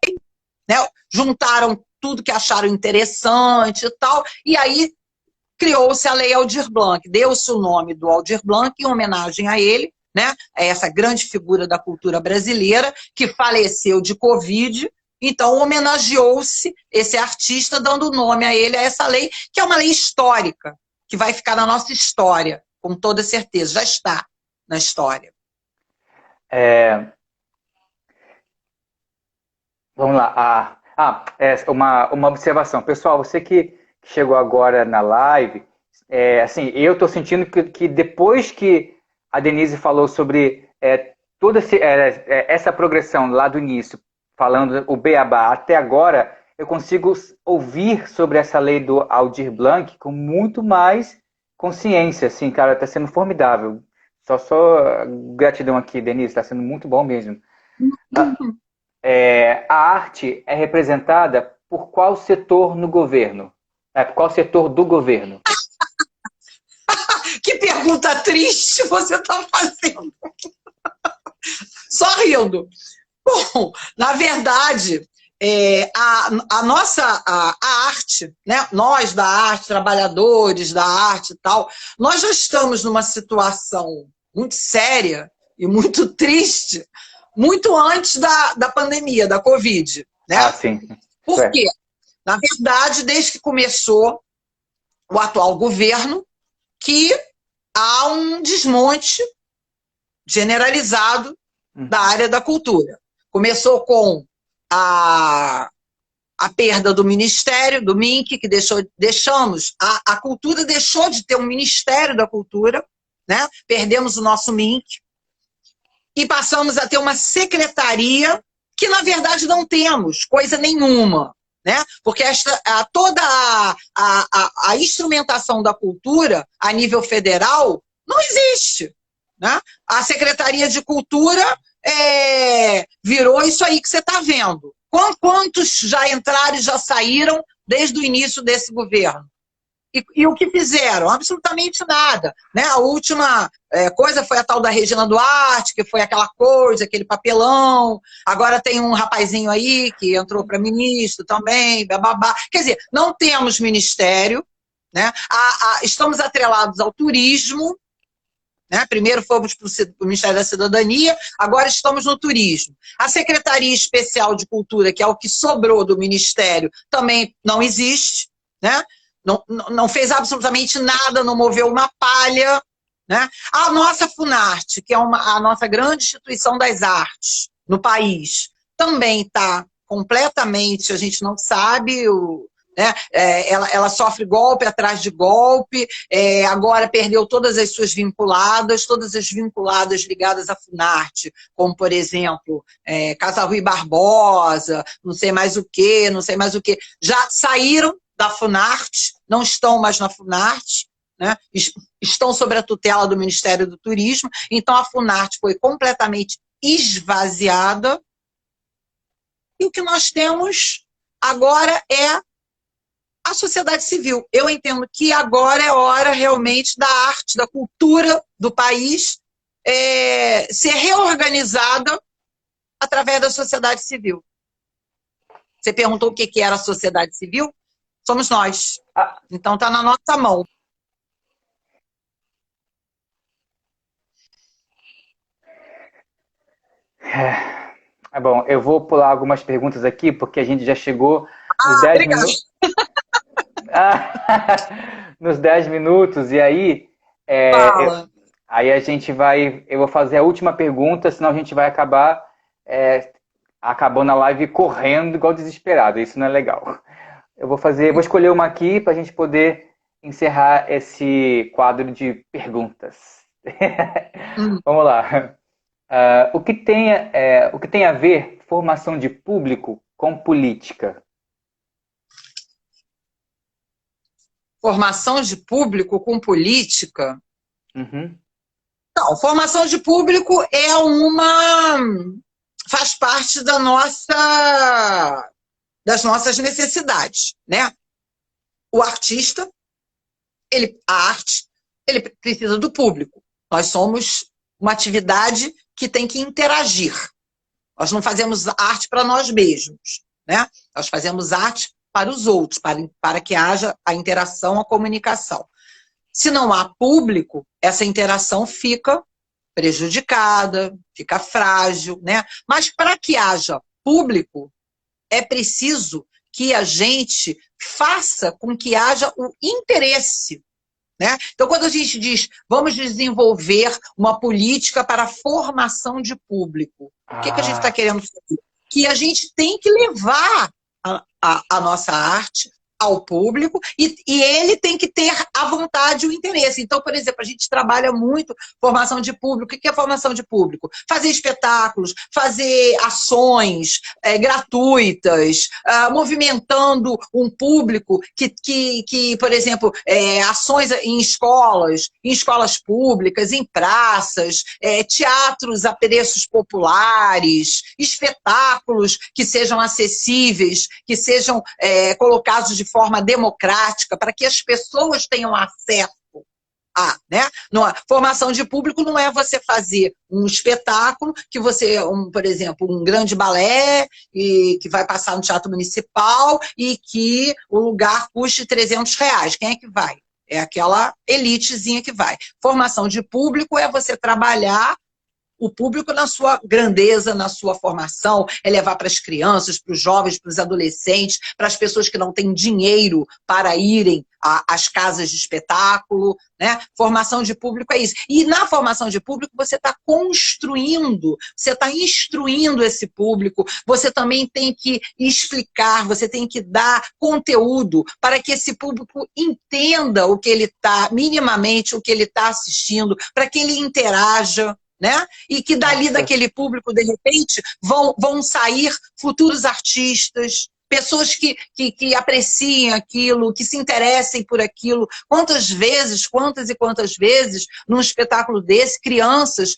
né? Juntaram tudo que acharam interessante e tal, e aí criou-se a lei Aldir Blanc, deu-se o nome do Aldir Blanc em homenagem a ele, né? Essa grande figura da cultura brasileira que faleceu de Covid, então homenageou-se esse artista dando nome a ele, a essa lei, que é uma lei histórica, que vai ficar na nossa história, com toda certeza, já está na história. Vamos lá. Uma observação. Pessoal, você que chegou agora na live, assim, eu estou sentindo que depois que a Denise falou sobre toda essa progressão lá do início, falando o beabá até agora, eu consigo ouvir sobre essa lei do Aldir Blanc com muito mais consciência, assim, cara, está sendo formidável. Só gratidão aqui, Denise, está sendo muito bom mesmo. A arte é representada por qual setor no governo? Por qual setor do governo? Que pergunta triste você está fazendo. Só rindo. Bom, na verdade, a nossa a arte, né? Nós da arte, trabalhadores da arte e tal, nós já estamos numa situação muito séria e muito triste, muito antes da pandemia, da Covid, Ah, né? sim. Isso Por é. quê? Na verdade, desde que começou o atual governo, que há um desmonte generalizado da área da cultura. Começou com a perda do Ministério, do MINC, que a cultura deixou de ter um Ministério da Cultura, né? Perdemos o nosso MINC, e passamos a ter uma secretaria que, na verdade, não temos coisa nenhuma, né? Porque toda a instrumentação da cultura a nível federal não existe, né? A Secretaria de Cultura virou isso aí que você está vendo. Quantos já entraram e já saíram desde o início desse governo? E o que fizeram? Absolutamente nada, né? A última coisa foi a tal da Regina Duarte, que foi aquela coisa, aquele papelão. Agora tem um rapazinho aí que entrou para ministro também, bababá. Quer dizer, não temos ministério, né? Estamos atrelados ao turismo, né? Primeiro fomos para o Ministério da Cidadania, agora estamos no turismo. A Secretaria Especial de Cultura, que é o que sobrou do Ministério, também não existe, né? Não fez absolutamente nada, não moveu uma palha, né? A nossa Funarte, que é a nossa grande instituição das artes no país, também está completamente, a gente não sabe, né? Ela sofre golpe atrás de golpe, agora perdeu todas as suas vinculadas, todas as vinculadas ligadas à Funarte, como, por exemplo, Casa Rui Barbosa, não sei mais o quê, já saíram da Funarte, não estão mais na Funarte, né? Estão sob a tutela do Ministério do Turismo, então a Funarte foi completamente esvaziada, e o que nós temos agora é a sociedade civil. Eu entendo que agora é hora realmente da arte, da cultura do país ser reorganizada através da sociedade civil. Você perguntou o que era a sociedade civil? Somos nós. Então está na nossa mão. Bom, eu vou pular algumas perguntas aqui, porque a gente já chegou nos 10 minutos. Nos 10 minutos, e aí, aí a gente vai. Eu vou fazer a última pergunta, senão a gente vai acabar acabando a live correndo igual desesperado. Isso não é legal. Vou escolher uma aqui para a gente poder encerrar esse quadro de perguntas. Vamos lá. O que tem a ver formação de público com política? Formação de público com política? Uhum. Não, formação de público faz parte das nossas necessidades, né? O artista, a arte, ele precisa do público. Nós somos uma atividade que tem que interagir. Nós não fazemos arte para nós mesmos, né? Nós fazemos arte para os outros, para que haja a interação, a comunicação. Se não há público, essa interação fica prejudicada, fica frágil, né? Mas para que haja público, é preciso que a gente faça com que haja o interesse, né? Então, quando a gente diz vamos desenvolver uma política para a formação de público, o que a gente está querendo fazer? Que a gente tem que levar a nossa arte ao público e ele tem que ter a vontade e o interesse. Então, por exemplo, a gente trabalha muito formação de público. O que é formação de público? Fazer espetáculos, fazer ações gratuitas, movimentando um público que por exemplo, ações em escolas públicas, em praças, teatros a preços populares, espetáculos que sejam acessíveis, que sejam colocados de forma democrática, para que as pessoas tenham acesso né? Formação de público não é você fazer um espetáculo que você, por exemplo, um grande balé que vai passar no Teatro Municipal e que o lugar custe R$ 300. Quem é que vai? É aquela elitezinha que vai. Formação de público é você trabalhar o público na sua grandeza, na sua formação, é levar para as crianças, para os jovens, para os adolescentes, para as pessoas que não têm dinheiro para irem às casas de espetáculo, né? Formação de público é isso. E na formação de público você está construindo, você está instruindo esse público, você também tem que explicar, você tem que dar conteúdo para que esse público entenda o que ele está, minimamente o que ele está assistindo, para que ele interaja, né? E que dali daquele público, de repente, vão sair futuros artistas, pessoas que apreciem aquilo, que se interessem por aquilo. Quantas e quantas vezes, num espetáculo desse, crianças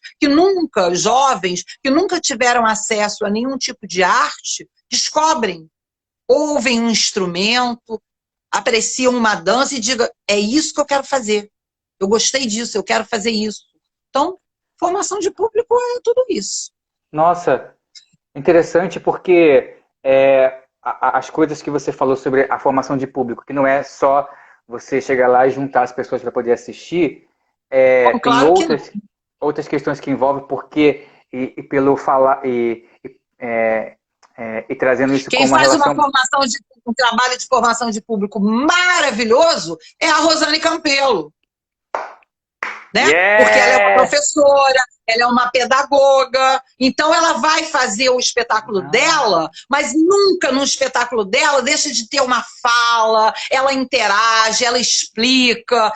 jovens, que nunca tiveram acesso a nenhum tipo de arte, descobrem, ouvem um instrumento, apreciam uma dança e digam, é isso que eu quero fazer. Eu gostei disso, eu quero fazer isso. Então, formação de público é tudo isso. Nossa, interessante porque as coisas que você falou sobre a formação de público, que não é só você chegar lá e juntar as pessoas para poder assistir, Claro tem outras questões que envolvem porque e pelo falar e trazendo isso Quem como uma faz relação... um trabalho de formação de público maravilhoso é a Rosane Campelo. Né? Yeah! Porque ela é uma professora, ela é uma pedagoga, então ela vai fazer o espetáculo dela, mas nunca no espetáculo dela deixa de ter uma fala, ela interage, ela explica,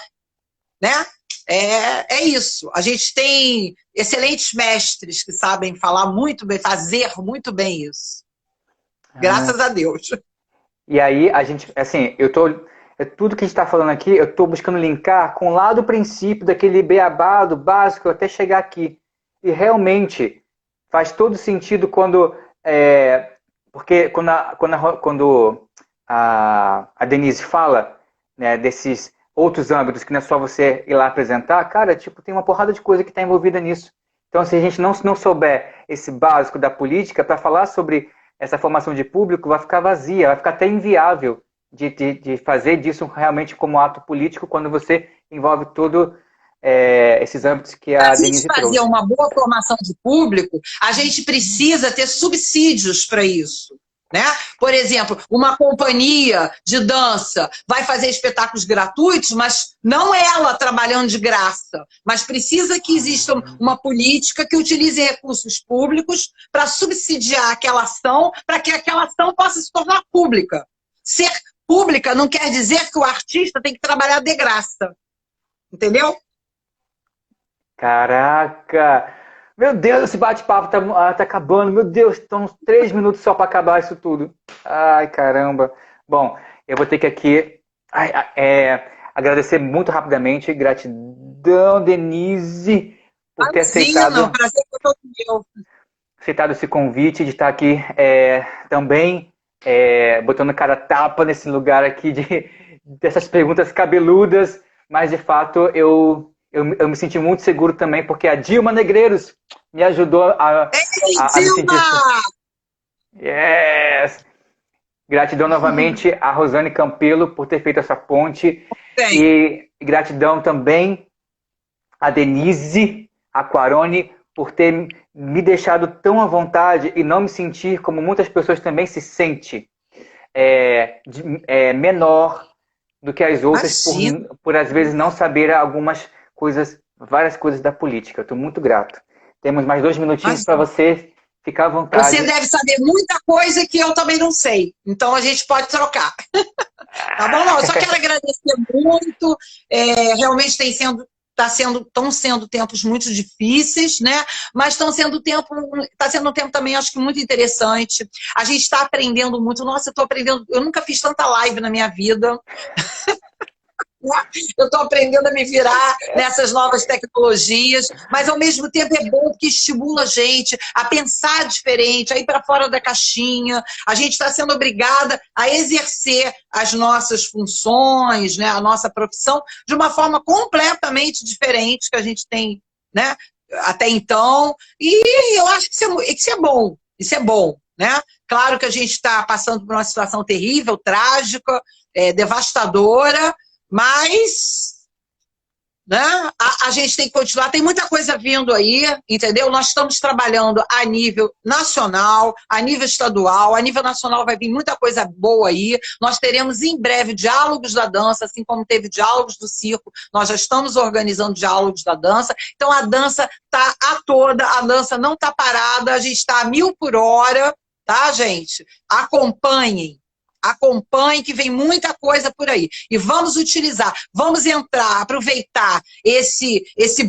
né? É isso. A gente tem excelentes mestres que sabem falar muito bem, fazer muito bem isso. Graças a Deus. E aí, a gente, assim, tudo que a gente está falando aqui, eu estou buscando linkar com lá do princípio, daquele beabá, do básico, até chegar aqui. E realmente faz todo sentido porque quando a Denise fala, né, desses outros âmbitos, que não é só você ir lá apresentar, cara, tipo, tem uma porrada de coisa que está envolvida nisso. Então, se a gente não souber esse básico da política, para falar sobre essa formação de público, vai ficar vazia, vai ficar até inviável de fazer disso realmente como ato político quando você envolve todo esses âmbitos que a Denise trouxe. Para a gente fazer uma boa formação de público, a gente precisa ter subsídios para isso. Né? Por exemplo, uma companhia de dança vai fazer espetáculos gratuitos, mas não ela trabalhando de graça, mas precisa que exista uma política que utilize recursos públicos para subsidiar aquela ação, para que aquela ação possa se tornar pública. Ser pública não quer dizer que o artista tem que trabalhar de graça. Entendeu? Caraca! Meu Deus, esse bate-papo tá acabando. Meu Deus, estão uns 3 minutos só para acabar isso tudo. Ai, caramba. Bom, eu vou ter que aqui agradecer muito rapidamente. Gratidão, Denise, por ter aceitado esse convite, de estar aqui também botando cara a tapa nesse lugar aqui dessas perguntas cabeludas. Mas, de fato, eu me senti muito seguro também, porque a Dilma Negreiros me ajudou a me sentir... Yes! Gratidão novamente a Rosane Campelo por ter feito essa ponte. E gratidão também a Denise Acquaroni por ter me deixado tão à vontade e não me sentir como muitas pessoas também se sentem menor do que as outras por às vezes não saber várias coisas da política. Eu estou muito grato. Temos mais 2 minutinhos para você ficar à vontade. Você deve saber muita coisa que eu também não sei. Então a gente pode trocar. Tá bom? Não, eu só quero agradecer muito. Realmente estão sendo tempos muito difíceis, né? Mas está sendo um tempo também, acho que muito interessante. A gente está aprendendo muito. Nossa, eu estou aprendendo. Eu nunca fiz tanta live na minha vida. Eu estou aprendendo a me virar nessas novas tecnologias, mas ao mesmo tempo é bom porque estimula a gente a pensar diferente, a ir para fora da caixinha. A gente está sendo obrigada a exercer as nossas funções, né, a nossa profissão, de uma forma completamente diferente que a gente tem, né, até então. E eu acho que isso é bom. Isso é bom, né? Claro que a gente está passando por uma situação terrível, trágica, devastadora, mas, né, a gente tem que continuar. Tem muita coisa vindo aí, entendeu? Nós estamos trabalhando a nível nacional, a nível estadual, a nível nacional vai vir muita coisa boa aí. Nós teremos em breve diálogos da dança, assim como teve diálogos do circo, nós já estamos organizando diálogos da dança. Então a dança está a toda, a dança não está parada, a gente está a 1000 por hora, tá, gente? Acompanhem. Acompanhe que vem muita coisa por aí. E vamos utilizar, vamos entrar, aproveitar esse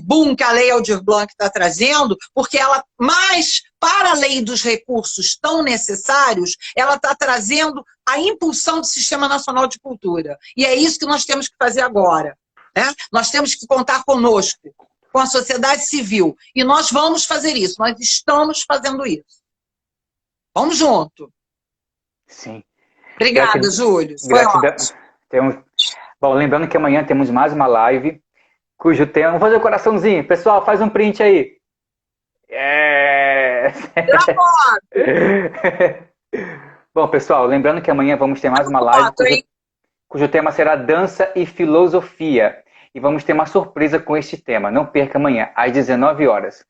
boom que a Lei Aldir Blanc está trazendo, porque ela, mais para além dos recursos tão necessários, ela está trazendo a impulsão do Sistema Nacional de Cultura. E é isso que nós temos que fazer agora, né? Nós temos que contar conosco, com a sociedade civil. E nós vamos fazer isso, nós estamos fazendo isso. Vamos junto. Sim. Obrigada, Júlio. Foi ótimo. Bom, lembrando que amanhã temos mais uma live, cujo tema... Vamos fazer o coraçãozinho. Pessoal, faz um print aí. Bom, pessoal, lembrando que amanhã vamos ter mais uma live, cujo tema será dança e filosofia. E vamos ter uma surpresa com este tema. Não perca amanhã, às 19 horas.